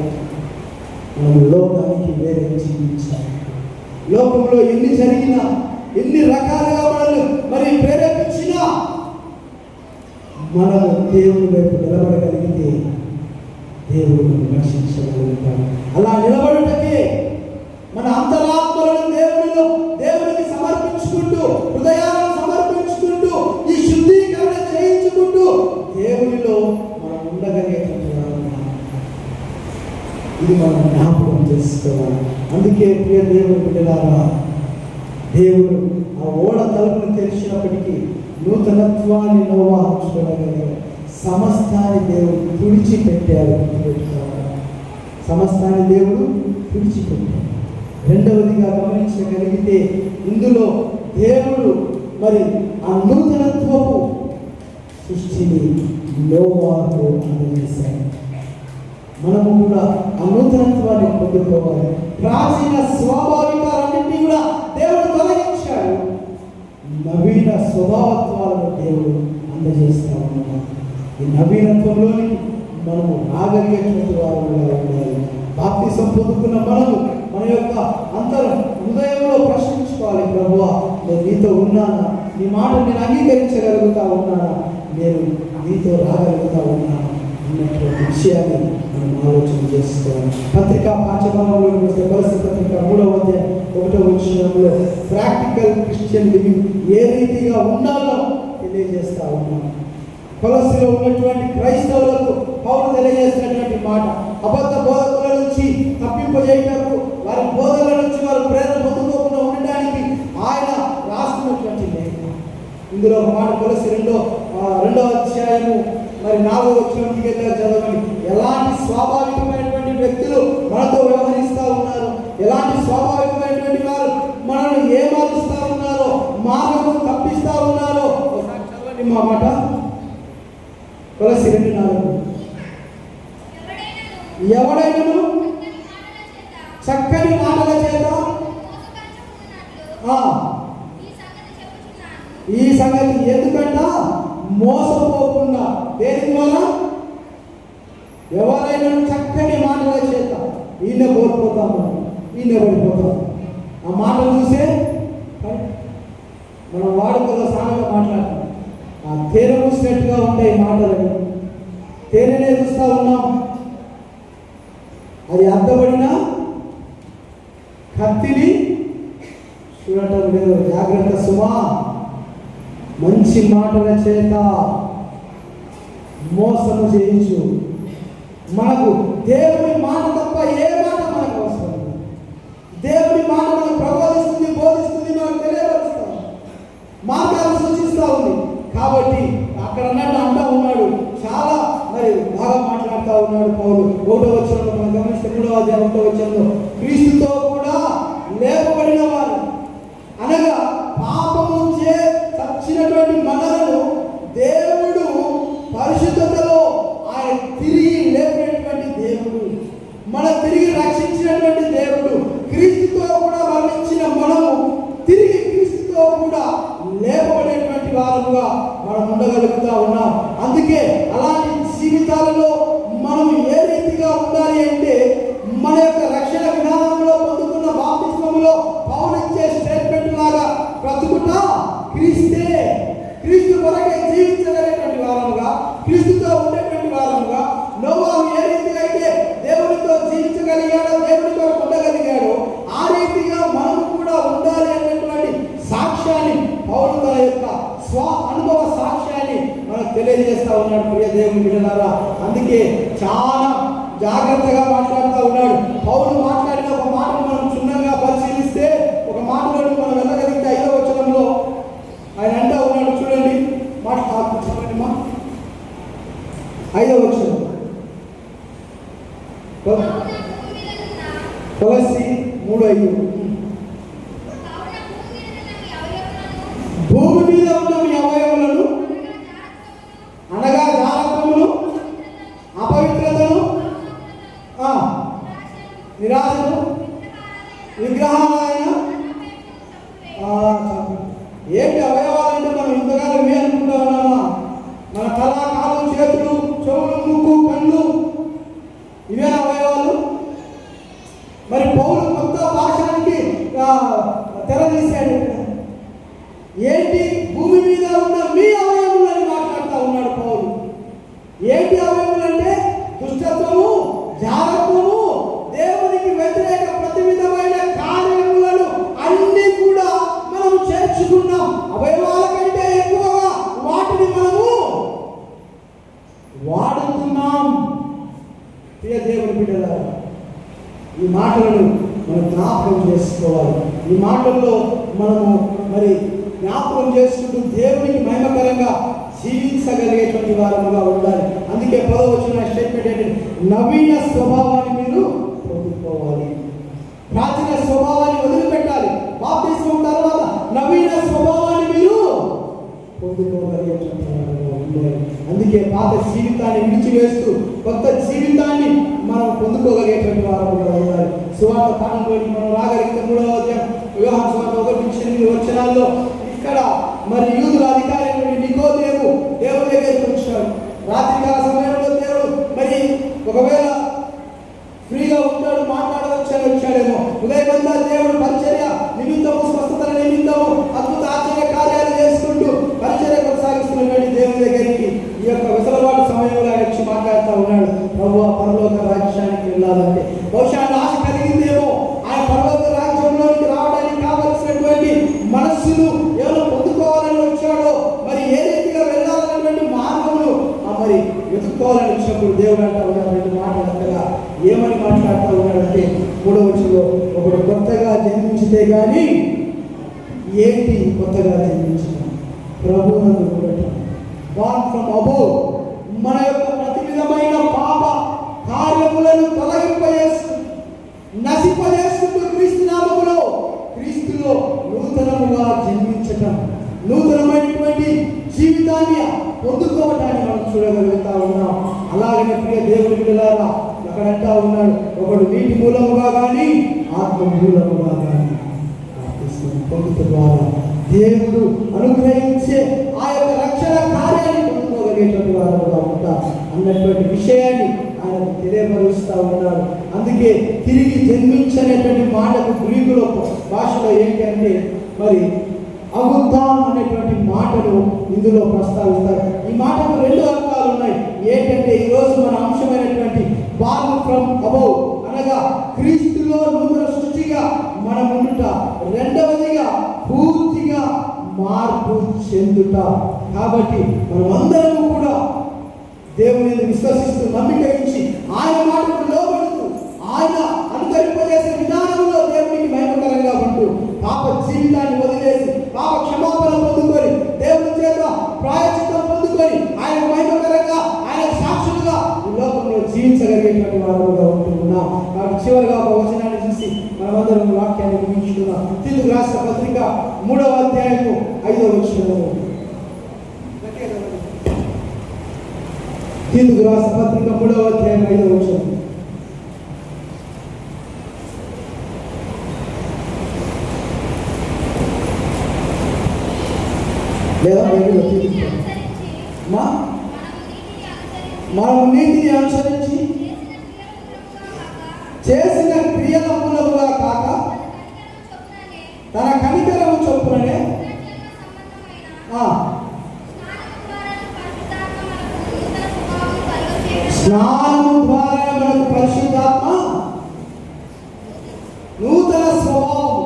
మనం లోకానికి వేరే జీవించాలి. లోకంలో ఎన్ని జరిగినా, ఎన్ని రకాలుగా మనల్ని మరి ప్రేరేపించినా, మనము దేవుని వైపు నిలబడగలిగితే దేవుడు రక్షించగలుగుతాడు. అలా నిలబడుటకే మన అంతరాత్మలను దేవునికి సమర్పించుకుంటూ, హృదయాలను సమర్పించుకుంటూ, ఈ శుద్ధీకరణ చేయించుకుంటూ దేవునిలో మనం ఉండగలిగేటువంటి వారు. ఇది మనం జ్ఞాపకం చేసుకోవాలి. అందుకే ప్రియ దేవుని బిడ్డలారా, దేవుడు ఆ ఓడ తలుపును తెరిచినప్పటికీ నూతనత్వాన్ని నోవాహు చూడగలిగాడు. సమస్తాన్ని దేవుడు తుడిచిపెట్టాడు. సమస్తాన్ని దేవుడు తుడిచిపెట్టాడు. రెండవదిగా గమనించగలిగితే ఇందులో దేవుడు మరి ఆ నూతనత్వపు సృష్టిని నోవాహు అందజేశాడు. మనము కూడా ఆ నూతనత్వాన్ని పొందుకోవాలి. ప్రాచీన స్వాభావికాలన్నింటినీ కూడా దేవుడు తొలగించాడు, నవీన స్వభావత్వాలను దేవుడు అందజేస్తా ఉన్నాడు. ఈ నవీనత్వంలోని మనము రాగలిగేటువంటి వారుగా ఉండాలి. బాప్తిసం పొందుకున్న మనము మన యొక్క హృదయంలో ప్రశ్నించుకోవాలి, ప్రభువా నేను నీతో ఉన్నానా, నీ మాట నేను అంగీకరించగలుగుతా ఉన్నానా, నేను నీతో రాగలుగుతా ఉన్నానా అన్నటువంటి విషయాన్ని మనం ఆలోచన చేసుకోవాలి. పత్రికా పాఠ్యభాగంలో కొలస్సీ పత్రిక 3వ అధ్యాయం 1వ వచనంలో ప్రాక్టికల్ క్రిస్టియన్ లివింగ్ ఏ రీతిగా ఉండాలో తెలియజేస్తా ఉన్నాం. కొలస్సీలో ఉన్నటువంటి క్రైస్తవులకు పౌలు తెలియజేసినటువంటి మాట, అబద్ధ బోధకుల నుంచి తప్పింపజేయటకు, వారి బోధల నుంచి వారు ప్రేరణ పొందుకోకుండా ఉండడానికి ఆయన రాస్తున్నటువంటి లేఖనం. ఇందులో ఒక మాట కొలస్సీ 2వ అధ్యాయము మరి 4వ వచనంకి చదవండి. ఎలాంటి స్వాభావికమైనటువంటి వ్యక్తులు మనతో వ్యవహరిస్తూ ఉన్నారు, ఎలాంటి స్వాభావికమైనటువంటి వారు మనల్ని ఏమారుస్తూ ఉన్నారో, మార్గం తప్పిస్తూ ఉన్నారో చదవండి మా మాట. కొలస్సీ 2:4 ఎవడైనను చక్కని మాటల చేత ఈ సంగతి ఎందుకంట మోసపోకుండా, దేని ద్వారా? ఎవరైనా చక్కని మాటల చేత ఈయన కోల్పోతాము, ఈయన పడిపోతాం. ఆ మాటలు చూసే మనం వాడుకలో సామెత మాట్లాడతాం. ఆ తేనె పూసినట్టుగా ఉంటాయి మాటలని. తేనెనే చూస్తూ ఉన్నాం, అది అర్థపడిన కత్తిని చూడటం లేదు. జాగ్రత్త సుమా, మంచి మాటల చేత మోసము చేయించు. మనకు దేవుని మాట తప్ప ఏ మాట మనకు అవసరం లేదు. దేవుని మాట మనకు ప్రబోధిస్తుంది, బోధిస్తుంది, మనకు తెలియపరుస్తాం, మార్గాలు సూచిస్తూ ఉంది. కాబట్టి అక్కడ అన్నట్టు అంటూ ఉన్నాడు, చాలా మరి బాగా మాట్లాడుతూ ఉన్నాడు పౌలు. 1వ వచనంలో మనం గమనిస్తే 3వ అధ్యాయం 1వ వచనంలో క్రీస్తుతో కూడా లేపబడిన వారు, అనగా పాపము చే చచ్చినటువంటి మనలను దేవుడు పరిశుద్ధతలో ఆయన తిరిగి లేపినటువంటి దేవుడు, మన తిరిగి రక్షించినటువంటి దేవుడు. క్రీస్తుతో కూడా మరణించిన మనము తిరిగి క్రీస్తుతో కూడా లేపబడేటువంటి వారముగా మనం ఉండగలుగుతా ఉన్నాం. అందుకే అలాంటి జీవితాలలో మనం ఏ రీతిగా ఉండాలి అంటే, మన యొక్క రక్షణ విధానంలో పొందుకున్న బాప్తిస్మములో పౌలు ఇచ్చే స్టేట్మెంట్ లాగా బ్రతుకుతా క్రీస్తే, క్రీస్తు కొరకే జీవించగలిగేటువంటి వారముగా, క్రీస్తుతో ఉండేటువంటి వారముగా, నోవాహు ఏ రీతిగా అయితే దేవునితో జీవించగలిగాడో, దేవునితో ఉండగలిగాడో, ఆ రీతిగా మనం కూడా ఉండాలి అనేటువంటి సాక్ష్యాన్ని పౌలు తన యొక్క స్వ అనుభవ సాక్ష్యాన్ని మనకు తెలియజేస్తా ఉన్నాడు. ప్రియ దేవుని బిడ్డలారా, అందుకే చాలా జాగ్రత్తగా మాట్లాడుతూ ఉన్నాడు. పౌలు మాట్లాడిన ఒక మాటను మనం క్షుణ్ణంగా పరిశీలిస్తే, ఒక మాటలను మనం వెళ్ళగలిగితే 5వ వచనంలో ఆయన అంటూ ఉన్నాడు. చూడండి, మాట చూడండి మా 5వ వచనం, కొలస్సీ 3:5. భూమి మీద ఉన్న మీ అవయవములను, అనగా జారత్వమును, అపవిత్రతను, నిరాశను, విగ్రహాలైన ఏంటి అవయవాలంటే మనం ఇంతకాలం ఇవే అనుకుంటా ఉన్నామా? మన తల, కాలు, చేతులు, చెవులు, ముక్కు, కళ్ళు, ఇవే అవయవాలు. మరి పౌలు కొత్త భాషానికి తెరదీశాడు. ఏంటి భూమి మీద ఉన్న మీ అవయవులు అని మాట్లాడుతూ ఉన్నాడు పౌలు. ఏంటి అవయవులు అంటే దుష్టత్వము, జారత్వము, దేవునికి వ్యతిరేక ప్రతి విధమైన కార్యములను అన్ని కూడా మనం చేర్చుకున్నాం. అవయవాల కంటే ఎక్కువగా వాటిని మనము వాడుతున్నాం. ప్రియ దేవుని బిడ్డలారా, ఈ మాటలను మనం జ్ఞాపకం చేసుకోవాలి. ఈ మాటల్లో మనము మరి జ్ఞాపకం చేసుకుంటూ దేవునికి మహిమకరంగా జీవించగలిగేటువంటి వారముగా ఉండాలి. అందుకే 10వ వచనం స్టేట్మెంట్ ఏంటి? నవీన స్వభావాన్ని మీరు పొందుకోవాలి. ప్రాచీన స్వభావాన్ని వదిలిపెట్టాలి. బాప్తిస్మం తర్వాత నవీన స్వభావాన్ని మీరు పొందుకోగలిగేటువంటి వారముగా ఉండాలి. అందుకే పాత జీవితాన్ని విడిచివేస్తూ కొత్త జీవితాన్ని మనం పొందుకోగలిగేటువంటి వారముగా ఉండాలి. సువార్త పాఠంలోకి మనం రాగలిగితే 3వ అధ్యాయం యోహాను సువార్త 1-8 వచనాల్లో ఇక్కడ మరి యూదుల అధికారి నికోదేము దేవుని దగ్గరికి వచ్చాడు. రాత్రికాల సమయంలో దేవుడు మరి ఒకవేళ ఫ్రీగా ఉంటాడు, మాట్లాడవచ్చని వచ్చాడేమో. ఉదయమంతా దేవుడు పరిచర్య నిమిత్తము, స్వస్థతల నిమిత్తము, అద్భుత ఆశ్చర్య కార్యాలు చేసుకుంటూ పరిచర్య కొనసాగిస్తున్నటువంటి దేవుని దగ్గరికి ఈ యొక్క విసలవాటు సమయంలో ఆయన వచ్చి మాట్లాడుతూ ఉన్నాడు. ప్రభువా, పరలోక రాజ్యానికి వెళ్ళాలంటే బహుశా ఆశ కలిగిందేమో. ఆయన పరలోక రాజ్యంలోనికి రావడానికి కావలసినటువంటి మనస్సును ఎవరు పొందుకోవాలని వచ్చాడో, మరి ఏ రీతిగా వెళ్ళాలనేటువంటి మార్గమును మరి వెతుక్కోవాలని వచ్చినప్పుడు దేవుడు అంటా ఉన్నాడు 2 మాటలు. అంతగా ఏమని మాట్లాడుతూ ఉన్నాడంటే 3వ వచనంలో, ఒకడు కొత్తగా జన్మించితే కానీ, ఏంటి కొత్తగా జన్మించిన? ప్రభువునందు ఉండటం, బార్న్ ఫ్రమ్ అబోవ్. మన యొక్క ప్రతి విధమైన పాప కార్యములను తొలగింపజేస్తూ, నశింపజేస్తూ క్రీస్తు నామములో, క్రీస్తులో నూతనముగా జన్మించటం, నూతనమైనటువంటి జీవితాన్ని పొందుకోవటాన్ని మనం చూడగలుగుతా ఉన్నాం. అలాగనే ప్రియ దేవుని బిడ్డలారా, అక్కడ అంటా ఉన్నాడు, ఒకడు నీటి మూలముగా కానీ ఆత్మ మూలముగా కానీ పొందుట ద్వారా దేవుడు అనుగ్రహించే ఆ యొక్క రక్షణ కార్యాన్ని పొందుకోగలిగేటువంటి వారుగా ఉంటాం. అన్నటువంటి విషయాన్ని ఆయన తెలియపరుస్తూ ఉన్నాడు. అందుకే తిరిగి జన్మించనేటువంటి మాటకు గ్రీకులో భాషలో ఏంటంటే మరి అగుతాం అనేటువంటి మాటను ఇందులో ప్రస్తావిస్తారు. ఈ మాటకు రెండు అర్థాలు ఉన్నాయి. ఏంటంటే ఈరోజు మన అంశమైనటువంటి బార్న్ ఫ్రమ్ అబౌవ్ అనగా క్రీస్తులో నూతన సృష్టిగా మనం ఉండుట, రెండవదిగా పూర్తిగా మార్పు చెందుట. కాబట్టి మనమందరము కూడా దేవుని విశ్వసిస్తూ నమ్మిక ఇచ్చి ఆయన మాటకు లోబడుతూ ఆయన అనుకరింపజేసే విధానంలో దేవునికి మహిమకరంగా ఉంటూ పాప జీవితాన్ని వదిలేసి పాప క్షమాపణ పొందుకొని దేవుని చేత ప్రాయశ్చిత్తం పొందుకొని ఆయన మహిమకరంగా ఆయన సాక్షులుగా ఈ లోకంలో జీవించగలిగేటువంటి వారుగా ఉంటూ ఉన్నాం. కాబట్టి చివరిగా ఒక వచనాన్ని చూసి మనమందరం వాక్యాన్ని ముగించుకున్నాం. తీతుకు రాసిన పత్రిక 3వ అధ్యాయము 5వ వచనము. తీతుకు రాసిన పత్రిక 3వ అధ్యాయం 5వ వచనం. లేదా మనం నీతిని అనుసరించి చేసిన క్రియల మూలముగా కాక తన కనికరము చొప్పుననే స్నానము ద్వారా మనకు పరిశుద్ధాత్మ నూతన స్వభావం.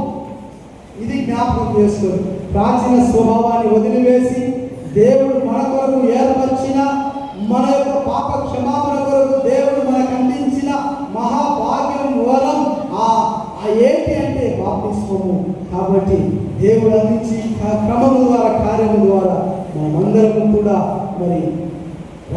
ఇది జ్ఞాపకం చేసుకొని ప్రాచీన స్వభావాన్ని వదిలివేసి దేవుడు మన కొరకు ఏర్పరిచిన మన యొక్క పాప క్షమాపణ కొరకు దేవుడు మనకు అందించిన మహాభాగ్యం వరం ఏంటి అంటే బాప్తిస్మము. కాబట్టి దేవుడు అందించి క్రమము ద్వారా కార్యము ద్వారా మనమందరము కూడా మరి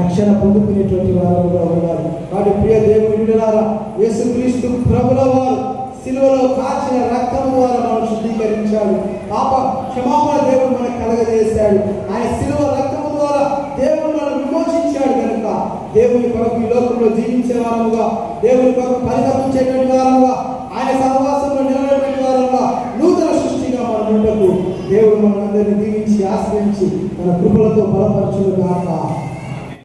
రక్షణ పొందుకునేటువంటి వారుగా ఉన్నారు. కాబట్టి ప్రియ దేవుని బిడ్డలారా, యేసుక్రీస్తు ప్రభుల వారు సిలువలో కాచిన రక్తము ద్వారా మనం శుద్ధీకరించాడు. పాప క్షమాపణ దేవుడు మనకు కలగజేశాడు. ఆయన సిలువ రక్తము ద్వారా దేవుడు మనం విమోచించాడు. కనుక దేవుని కొరకు ఈ లోకంలో జీవించే వారముగా, దేవుని కొరకు పరితపించేటువంటి వారముగా, ఆయన సహవాసంలో నిలబడేటువంటి వారముగా, నూతన సృష్టిగా మనం ఉండకు దేవుడు మనందరినీ దీవించి ఆశ్రయించి తన కృపలతో బలపరచును గాక.